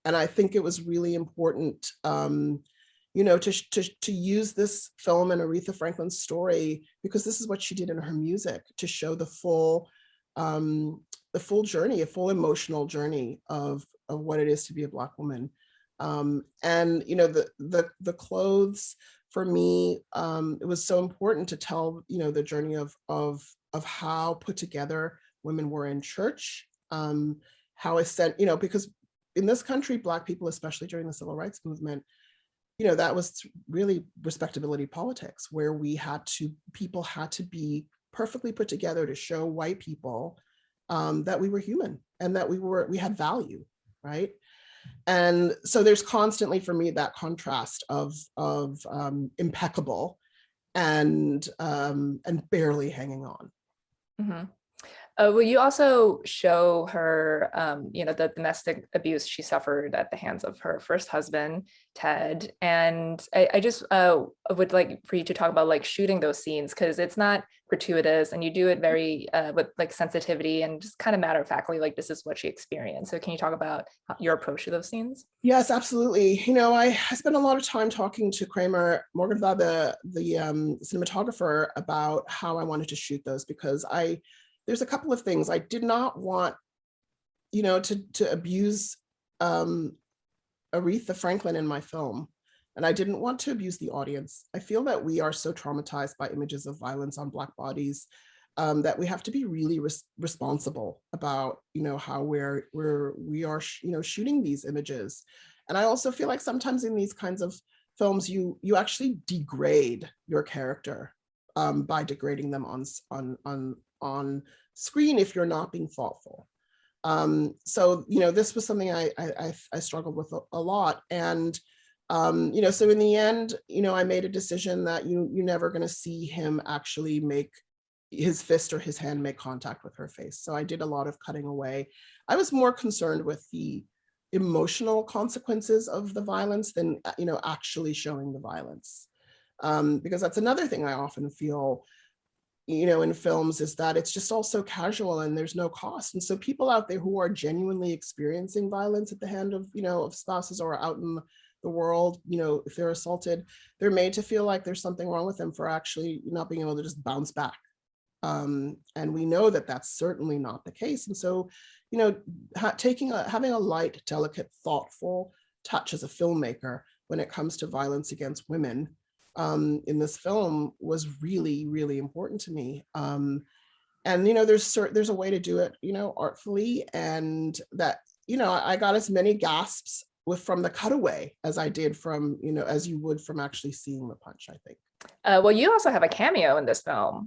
E: And I think it was really important, you know, to use this film and Aretha Franklin's story, because this is what she did in her music, to show the full journey, a full emotional journey of what it is to be a Black woman. And you know, the clothes for me, it was so important to tell, you know, the journey of how put together women were in church, how you know, because in this country, Black people, especially during the civil rights movement, you know, that was really respectability politics, where people had to be perfectly put together to show white people that we were human and that we had value, right? And so there's constantly for me that contrast of impeccable and barely hanging on.
A: Mm-hmm. Will you also show her, you know, the domestic abuse she suffered at the hands of her first husband, Ted? And I just would like for you to talk about like shooting those scenes, because it's not gratuitous and you do it very with like sensitivity and just kind of matter of factly, like this is what she experienced. So can you talk about your approach to those scenes?
E: Yes, absolutely. You know, I spent a lot of time talking to Kramer Morgenthau, the cinematographer, about how I wanted to shoot those, because there's a couple of things. I did not want, you know, to abuse Aretha Franklin in my film. And I didn't want to abuse the audience. I feel that we are so traumatized by images of violence on Black bodies that we have to be really responsible about, you know, how we are, you know, shooting these images. And I also feel like sometimes in these kinds of films, you actually degrade your character by degrading them on screen if you're not being thoughtful. So, you know, this was something I struggled with a lot. And, you know, so in the end, you know, I made a decision that you're never going to see him actually make his fist or his hand make contact with her face. So I did a lot of cutting away. I was more concerned with the emotional consequences of the violence than, you know, actually showing the violence. Because that's another thing I often feel, you know, in films, is that it's just all so casual and there's no cost. And so people out there who are genuinely experiencing violence at the hand of, you know, of spouses or out in the world, you know, if they're assaulted, they're made to feel like there's something wrong with them for actually not being able to just bounce back. And we know that that's certainly not the case. And so, you know, having a light, delicate, thoughtful touch as a filmmaker when it comes to violence against women in this film was really, really important to me. And, you know, there's a way to do it, you know, artfully, and that, you know, I got as many gasps from the cutaway as I did from, you know, as you would from actually seeing the punch, I think.
A: Well, you also have a cameo in this film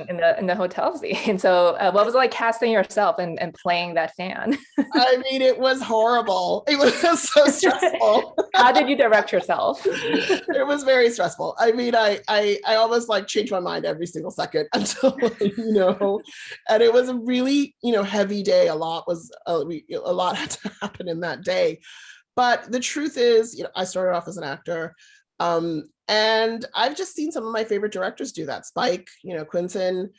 A: in the hotel scene. So what was it like casting yourself and playing that fan?
E: I mean, it was horrible. It was so stressful.
A: How did you direct yourself?
E: It was very stressful. I mean, I almost like changed my mind every single second until, you know, and it was a really, you know, heavy day. A lot had to happen in that day. But the truth is, you know, I started off as an actor. And I've just seen some of my favorite directors do that. Spike, you know, Quentin.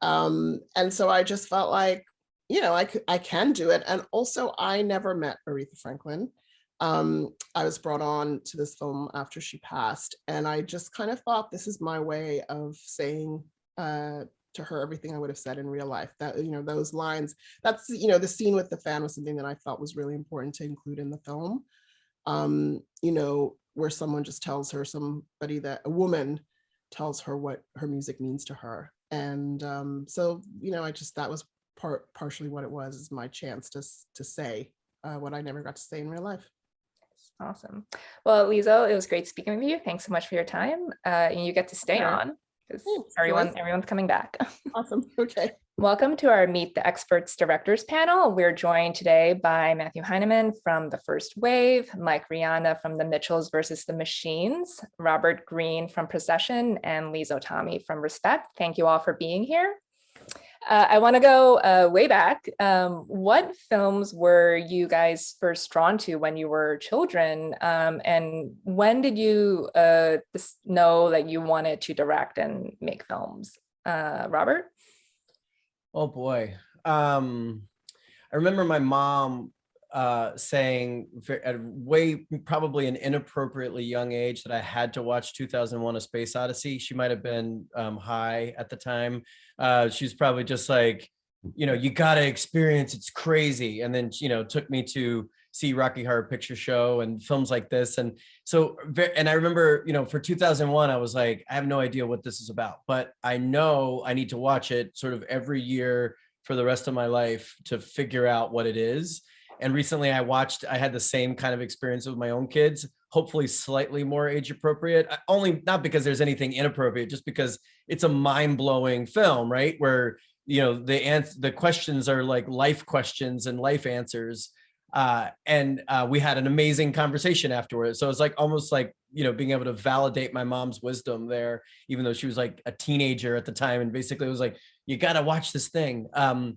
E: And so I just felt like, you know, I can do it. And also I never met Aretha Franklin. I was brought on to this film after she passed. And I just kind of thought, this is my way of saying to her everything I would have said in real life. That, you know, those lines, that's, you know, the scene with the fan was something that I felt was really important to include in the film. You know, where someone just tells her, a woman tells her what her music means to her. And so, you know, that was partially what it was, is my chance to say what I never got to say in real life.
A: Awesome. Well, Liesl, it was great speaking with you. Thanks so much for your time. And you get to stay on because everyone's coming back.
E: Awesome. Okay.
A: Welcome to our Meet the Experts Directors panel. We're joined today by Matthew Heineman from The First Wave, Mike Rianda from The Mitchells versus the Machines, Robert Greene from Procession, and Liesl Tommy from Respect. Thank you all for being here. I want to go way back. What films were you guys first drawn to when you were children? And when did you know that you wanted to direct and make films? Robert?
D: Oh boy. I remember my mom saying at way probably an inappropriately young age that I had to watch 2001: A Space Odyssey. She might have been high at the time. She's probably just like, you got to experience, it's crazy. And then, took me to see Rocky Horror Picture Show and films like this. And so, and I remember, for 2001, I was like, I have no idea what this is about, but I know I need to watch it sort of every year for the rest of my life to figure out what it is. And recently I had the same kind of experience with my own kids, hopefully slightly more age appropriate, only not because there's anything inappropriate, just because it's a mind-blowing film, right? Where, the questions are like life questions and life answers. And we had an amazing conversation afterwards. So it's like almost like, being able to validate my mom's wisdom there, even though she was like a teenager at the time. And basically it was like, you got to watch this thing. But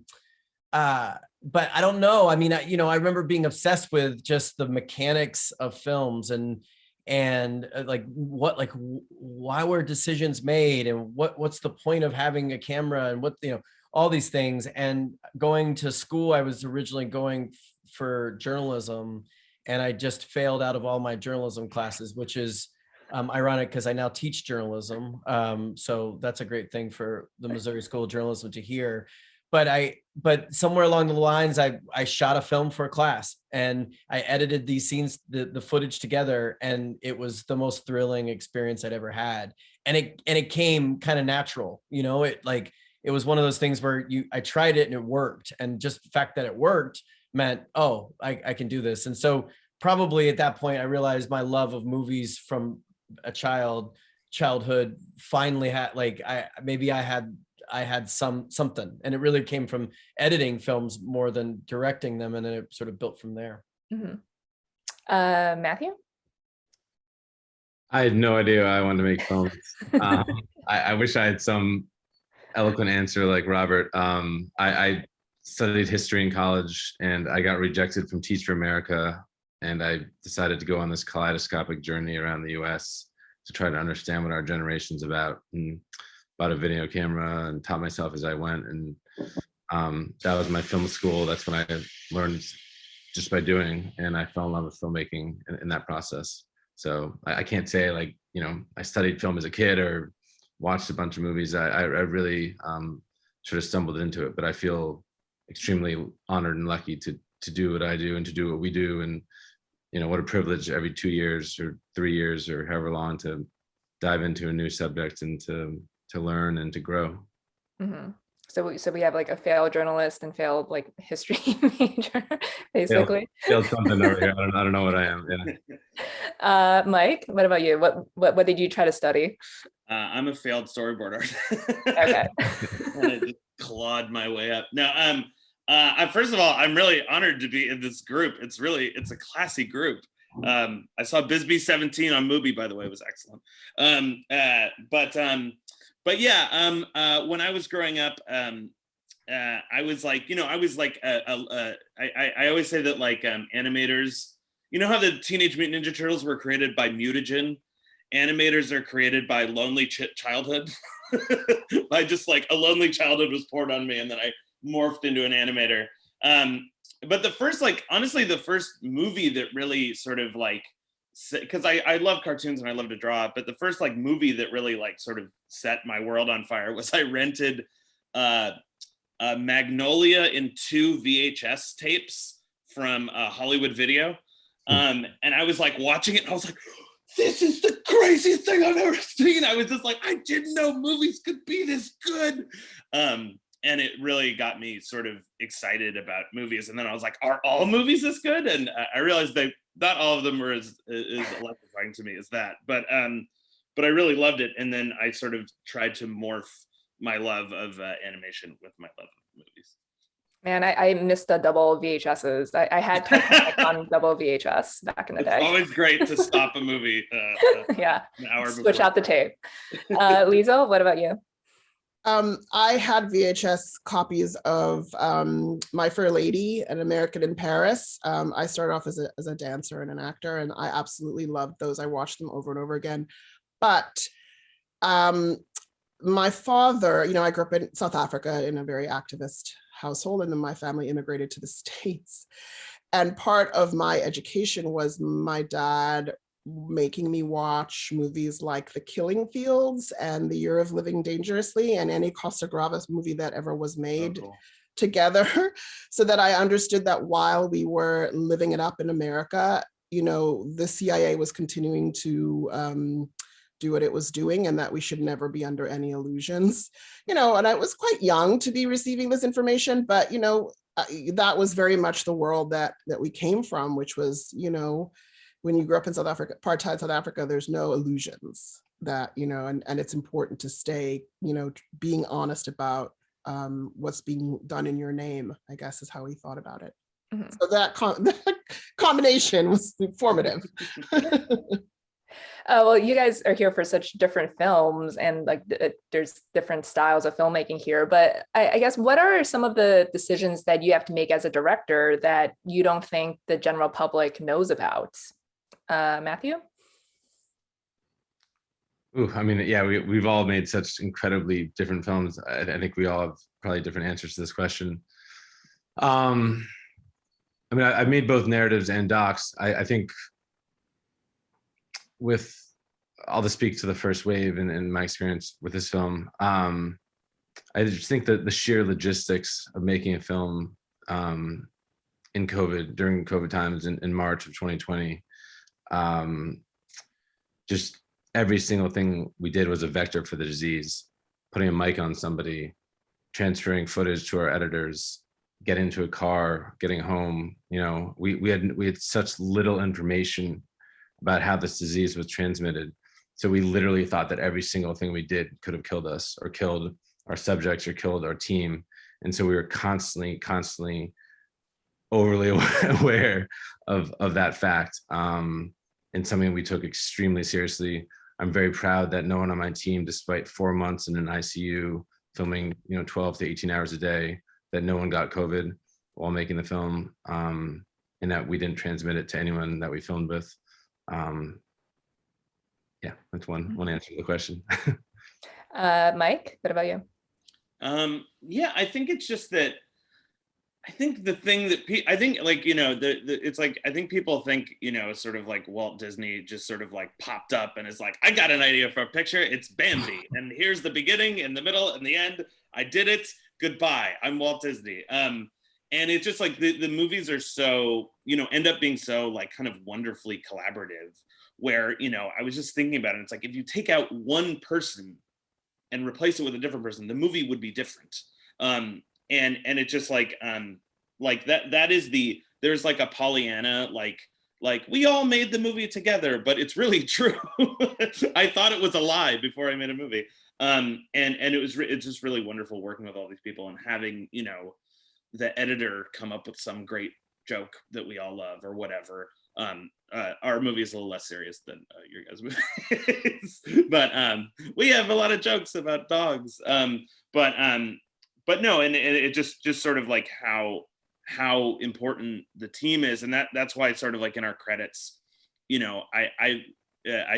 D: I don't know. I mean, I remember being obsessed with just the mechanics of films and why were decisions made and what's the point of having a camera and all these things. And going to school, I was originally going for journalism, and I just failed out of all my journalism classes, which is ironic because I now teach journalism. So that's a great thing for the Missouri School of Journalism to hear. But somewhere along the lines, I shot a film for a class and I edited these scenes, the footage together, and it was the most thrilling experience I'd ever had. And it came kind of natural, it was one of those things where I tried it and it worked. And just the fact that it worked meant, oh, I can do this. And so probably at that point, I realized my love of movies from a childhood finally had I had something, and it really came from editing films more than directing them, and then it sort of built from there.
A: Mm-hmm. Matthew?
B: I had no idea I wanted to make films. I wish I had some eloquent answer like Robert. I studied history in college, and I got rejected from Teach for America, and I decided to go on this kaleidoscopic journey around the US to try to understand what our generation's about. And bought a video camera and taught myself as I went. And that was my film school. That's when I learned just by doing, and I fell in love with filmmaking in that process. So I can't say I studied film as a kid or watched a bunch of movies. I really sort of stumbled into it, but I feel extremely honored and lucky to do what I do and to do what we do. And, what a privilege every 2 years or 3 years or however long to dive into a new subject and to learn and to grow.
A: Mm-hmm. So we have like a failed journalist and failed like history major, basically.
B: Failed something over here. I don't know what I am. Yeah.
A: Mike, what about you? What did you try to study?
C: I'm a failed storyboard artist.
A: Okay.
C: And I just clawed my way up. No, first of all, I'm really honored to be in this group. It's a classy group. I saw Bisbee 17 on Mubi, by the way. It was excellent. But yeah, when I was growing up, I was like, I always say that like animators, how the Teenage Mutant Ninja Turtles were created by mutagen? Animators are created by lonely childhood. I just like a lonely childhood was poured on me, and then I morphed into an animator. But the first, honestly, the first movie that really sort of because I love cartoons and I love to draw, but the first movie that really sort of set my world on fire was I rented Magnolia in 2 VHS tapes from Hollywood Video. And I was watching it and I was like, this is the craziest thing I've ever seen. I was just like, I didn't know movies could be this good. And it really got me sort of excited about movies. And then I was like, are all movies this good? And I realized not all of them were as electrifying to me as that. But I really loved it. And then I sort of tried to morph my love of animation with my love of movies.
A: Man, I missed the double VHSs. I had Titanic on double VHS back in the day.
C: It's always great to stop a movie.
A: Yeah,
C: an hour
A: switch
C: before.
A: out the tape. Liesl, what about you?
E: I had VHS copies of My Fair Lady, An American in Paris. I started off as a dancer and an actor, and I absolutely loved those. I watched them over and over again. But my father, I grew up in South Africa in a very activist household, and then my family immigrated to the States. And part of my education was my dad making me watch movies like The Killing Fields and The Year of Living Dangerously and any Costa Gravas movie that ever was made together, so that I understood that while we were living it up in America, you know, the CIA was continuing to do what it was doing, and that we should never be under any illusions, you know. And I was quite young to be receiving this information, but, you know, that was very much the world that we came from, which was, you know, when you grew up in South Africa, apartheid South Africa, there's no illusions that, you know, and it's important to stay, you know, being honest about what's being done in your name, I guess is how he thought about it. Mm-hmm. So that combination was formative.
A: Well, you guys are here for such different films, and like there's different styles of filmmaking here, but I guess what are some of the decisions that you have to make as a director that you don't think the general public knows about? Matthew?
B: Ooh, I mean, yeah, we've all made such incredibly different films. I think we all have probably different answers to this question. I mean, I've made both narratives and docs. I think I'll just speak to the first wave and my experience with this film. I just think that the sheer logistics of making a film during COVID times in March of 2020, just every single thing we did was a vector for the disease. Putting a mic on somebody, transferring footage to our editors, get into a car, getting home. You know, we had such little information about how this disease was transmitted. So we literally thought that every single thing we did could have killed us or killed our subjects or killed our team. And so we were constantly overly aware of that fact, and something we took extremely seriously. I'm very proud that no one on my team, despite 4 months in an ICU filming, you know, 12 to 18 hours a day, that no one got COVID while making the film, and that we didn't transmit it to anyone that we filmed with. Yeah, that's one answer to the question.
A: Mike, what about you?
C: Yeah, I think it's just that I think the thing that I think, like, you know, it's like, I think people think, you know, sort of like Walt Disney just sort of like popped up and is like, I got an idea for a picture. It's Bambi. And here's the beginning and the middle and the end. I did it. Goodbye. I'm Walt Disney. And it's just like the movies are so, you know, end up being so like kind of wonderfully collaborative, where, you know, I was just thinking about it. It's like, if you take out one person and replace it with a different person, the movie would be different. And it's just like that is there's like a Pollyanna, like we all made the movie together, but it's really true. I thought it was a lie before I made a movie. And it's just really wonderful working with all these people and having, you know, the editor come up with some great joke that we all love or whatever. Our movie is a little less serious than your guys' movies, but we have a lot of jokes about dogs. But no, and it just sort of like how important the team is, and that's why it's sort of like in our credits, you know, I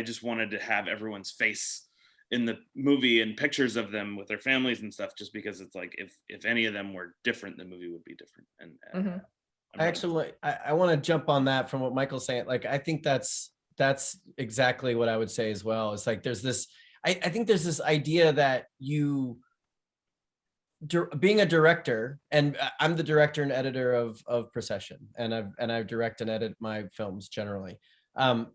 C: just wanted to have everyone's face in the movie and pictures of them with their families and stuff, just because it's like if any of them were different, the movie would be different. And
D: Actually, I want to jump on that from what Michael's saying. Like, I think that's exactly what I would say as well. It's like there's this, I think there's this idea that being a director, and I'm the director and editor of Procession, and I direct and edit my films generally.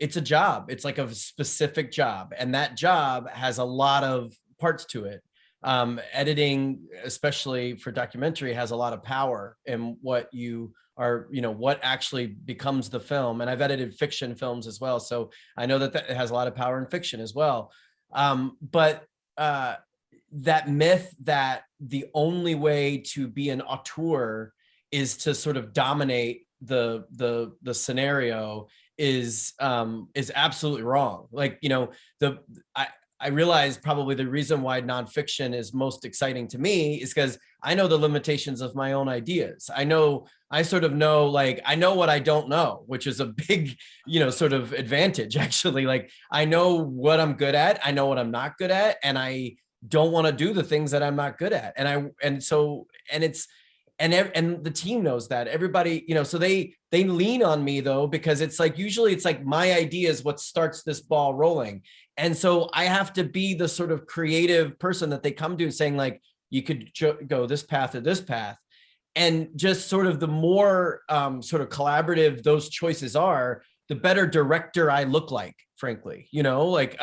D: It's a job. It's like a specific job, and that job has a lot of parts to it. Editing, especially for documentary, has a lot of power in what you are, you know, what actually becomes the film. And I've edited fiction films as well, so I know that has a lot of power in fiction as well. But that myth that the only way to be an auteur is to sort of dominate the scenario is absolutely wrong. Like, you know, I realize probably the reason why nonfiction is most exciting to me is because I know the limitations of my own ideas. I sort of know, like, I know what I don't know, which is a big, you know, sort of advantage, actually. Like, I know what I'm good at, I know what I'm not good at, and I don't want to do the things that I'm not good at. And and the team knows that. Everybody, you know, so they lean on me though, because it's like, usually it's like my idea is what starts this ball rolling. And so I have to be the sort of creative person that they come to, saying like, you could go this path or this path. And just sort of the more sort of collaborative those choices are, the better director I look like, frankly, you know, like,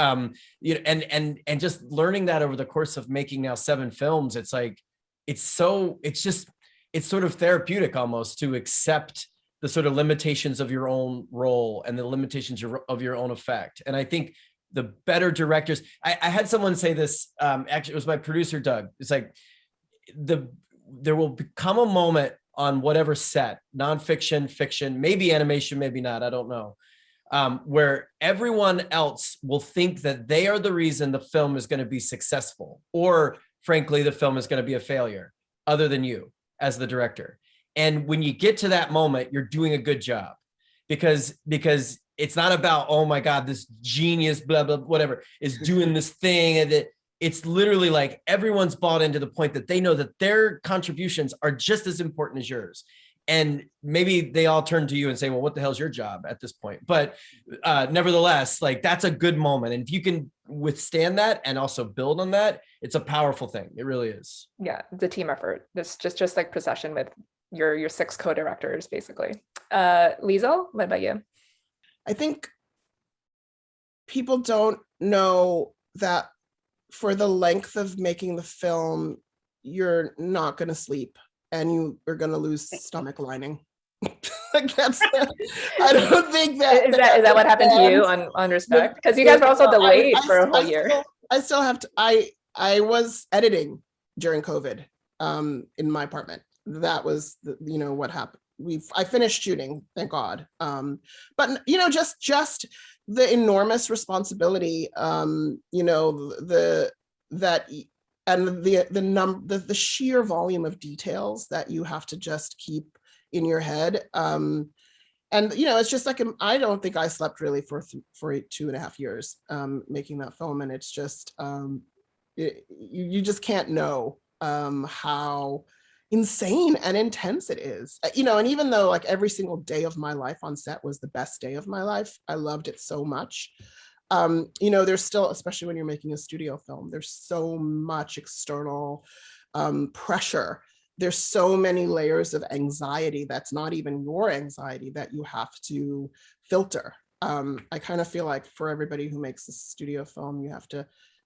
D: you know, and just learning that over the course of making now 7 films, it's like, it's sort of therapeutic almost to accept the sort of limitations of your own role and the limitations of your own effect. And I think the better directors, I had someone say this, actually it was my producer, Doug. It's like, there will become a moment on whatever set, nonfiction, fiction, maybe animation, maybe not, I don't know, where everyone else will think that they are the reason the film is going to be successful, or frankly, the film is going to be a failure, other than you as the director. And when you get to that moment, you're doing a good job, because it's not about, oh my God, this genius, blah, blah, whatever, is doing this thing. And it's literally like everyone's bought into the point that they know that their contributions are just as important as yours. And maybe they all turn to you and say, well, what the hell's your job at this point? But nevertheless, like, that's a good moment. And if you can withstand that and also build on that, it's a powerful thing. It really is.
A: Yeah, it's a team effort. It's just like Procession with your 6 co-directors, basically. Liesl, what about you?
E: I think people don't know that for the length of making the film, you're not going to sleep and you are going to lose stomach lining. Like I don't think that
A: is that what happened to you on Respect? Because you guys were also delayed for a whole year.
E: I still have to. I was editing during COVID in my apartment. That was what happened. I finished shooting, thank God. But just the enormous responsibility, the sheer volume of details that you have to just keep in your head. And it's just like, I don't think I slept really for 2.5 years making that film. And it's just, you just can't know how insane and intense it is, and even though like every single day of my life on set was the best day of my life, I loved it so much. There's still, especially when you're making a studio film, there's so much external pressure. There's so many layers of anxiety that's not even your anxiety that you have to filter. I kind of feel like for everybody who makes a studio film, they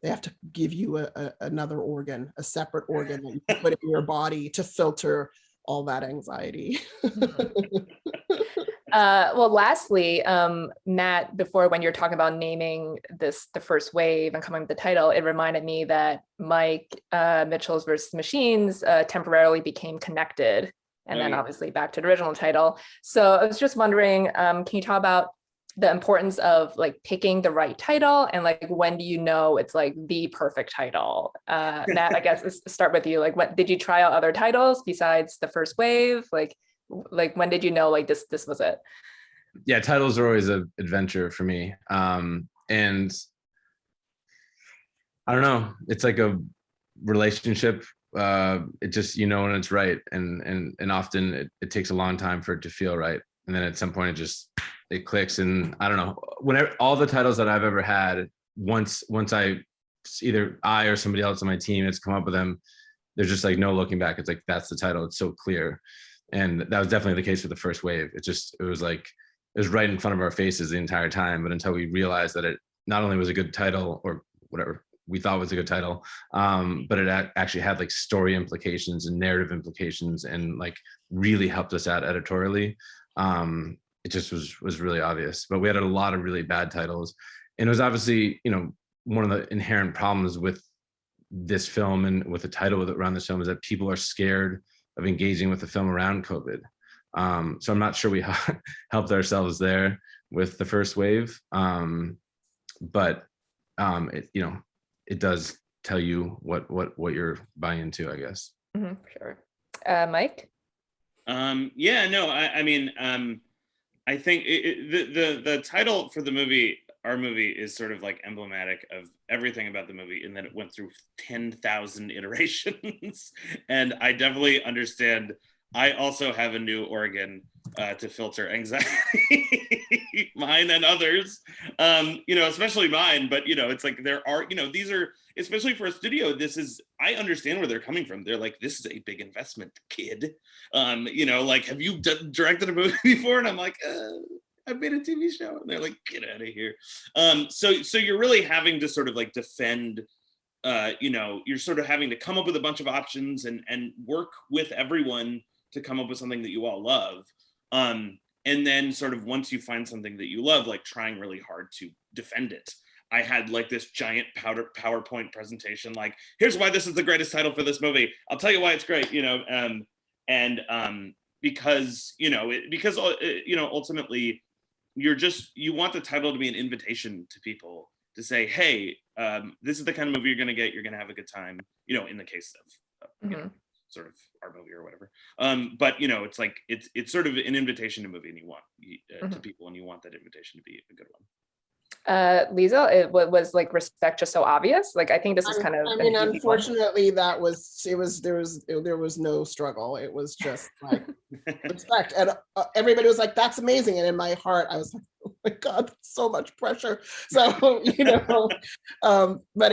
E: have to give you another organ, a separate organ that you can put in your body to filter all that anxiety.
A: Well, lastly, Matt, before, when you're talking about naming this the first wave and coming up with the title, it reminded me that Mike Mitchell's versus Machines temporarily became Connected, and then obviously back to the original title. So I was just wondering, can you talk about the importance of like picking the right title, and like when do you know it's like the perfect title? Matt, I guess let's start with you. Like, what did you try out other titles besides the first wave? Like when did you know like this was it?
B: Yeah, titles are always an adventure for me. And I don't know, it's like a relationship. It just, when it's right, and often it takes a long time for it to feel right, and then at some point it clicks. And I don't know, whenever all the titles that I've ever had, once either I or somebody else on my team has come up with them, there's just like no looking back. It's like, that's the title. It's so clear. And that was definitely the case with the first wave. It was right in front of our faces the entire time. But until we realized that it not only was a good title, or whatever we thought was a good title, but it actually had like story implications and narrative implications, and like really helped us out editorially. It just was really obvious. But we had a lot of really bad titles, and it was obviously, one of the inherent problems with this film and with the title around this film is that people are scared of engaging with the film around COVID. So I'm not sure we helped ourselves there with the first wave, but it does tell you what you're buying into, I guess.
A: Mm-hmm, sure. Mike?
C: I think the title for the movie, our movie, is sort of like emblematic of everything about the movie, in that it went through 10,000 iterations. And I definitely understand I also have a new organ to filter anxiety, mine and others, especially mine. But, it's like there are, these are, especially for a studio, I understand where they're coming from. They're like, this is a big investment, kid. Like, have you directed a movie before? And I'm like, I made a TV show. And they're like, get out of here. So you're really having to sort of like defend, you're sort of having to come up with a bunch of options and work with everyone to come up with something that you all love. And then sort of once you find something that you love, like trying really hard to defend it. I had like this giant PowerPoint presentation, like, here's why this is the greatest title for this movie. I'll tell you why it's great, because ultimately you want the title to be an invitation to people to say, hey, this is the kind of movie you're going to get. You're going to have a good time, in the case of sort of our movie or whatever. But it's like it's sort of an invitation to movie, and you want to people, and you want that invitation to be a good one.
A: Liesl, it was like respect just so obvious? Like, I think this is kind of.
E: I mean, unfortunately, there was no struggle. It was just like respect, and everybody was like, "That's amazing." And in my heart, I was like, "Oh my God, so much pressure." So but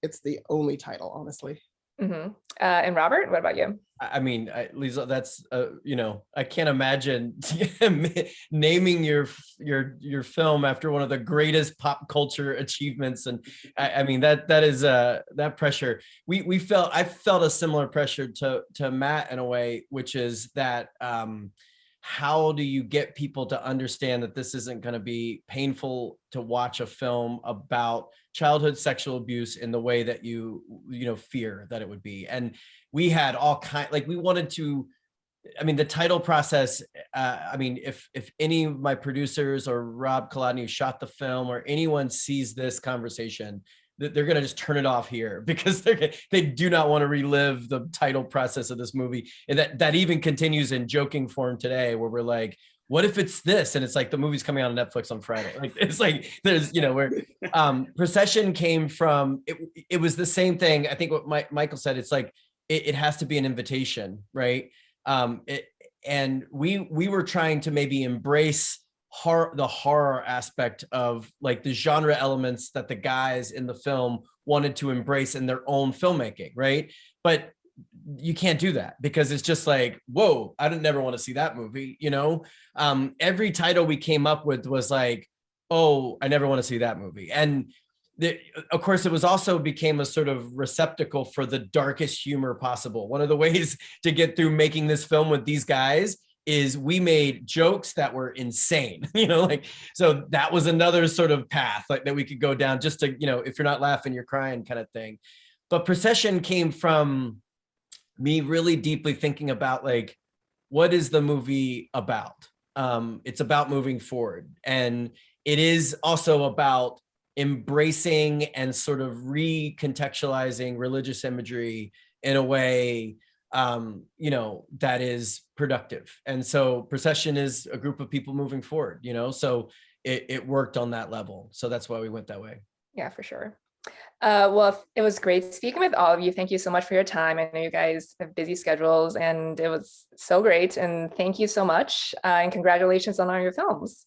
E: it's the only title, honestly.
A: And Robert, what about you?
D: I mean, Liesl, that's I can't imagine naming your film after one of the greatest pop culture achievements, and I mean that is that pressure. I felt a similar pressure to Matt in a way, which is that how do you get people to understand that this isn't going to be painful to watch a film about childhood sexual abuse in the way that you fear that it would be. And we had all we wanted to, the title process, if any of my producers or Rob Kolodny who shot the film or anyone sees this conversation, they're going to just turn it off here because they do not want to relive the title process of this movie. And that even continues in joking form today, where we're like, what if it's this? And it's like, the movie's coming out on Netflix on Friday. Like, it's like, there's, where Procession came from, it was the same thing. I think what Michael said, it's like, it has to be an invitation, right? And we were trying to maybe embrace the horror aspect of like the genre elements that the guys in the film wanted to embrace in their own filmmaking, right? But you can't do that because it's just like, whoa, I never want to see that movie, every title we came up with was like, oh, I never want to see that movie. And of course, it was also became a sort of receptacle for the darkest humor possible. One of the ways to get through making this film with these guys is we made jokes that were insane, so that was another sort of path that we could go down just to, if you're not laughing, you're crying kind of thing. But Procession came from me really deeply thinking about like, what is the movie about? It's about moving forward. And it is also about embracing and sort of recontextualizing religious imagery in a way that is productive. And so Procession is a group of people moving forward, so it worked on that level. So that's why we went that way.
A: Yeah, for sure. Well, it was great speaking with all of you. Thank you so much for your time. I know you guys have busy schedules and it was so great. And thank you so much. And congratulations on all your films.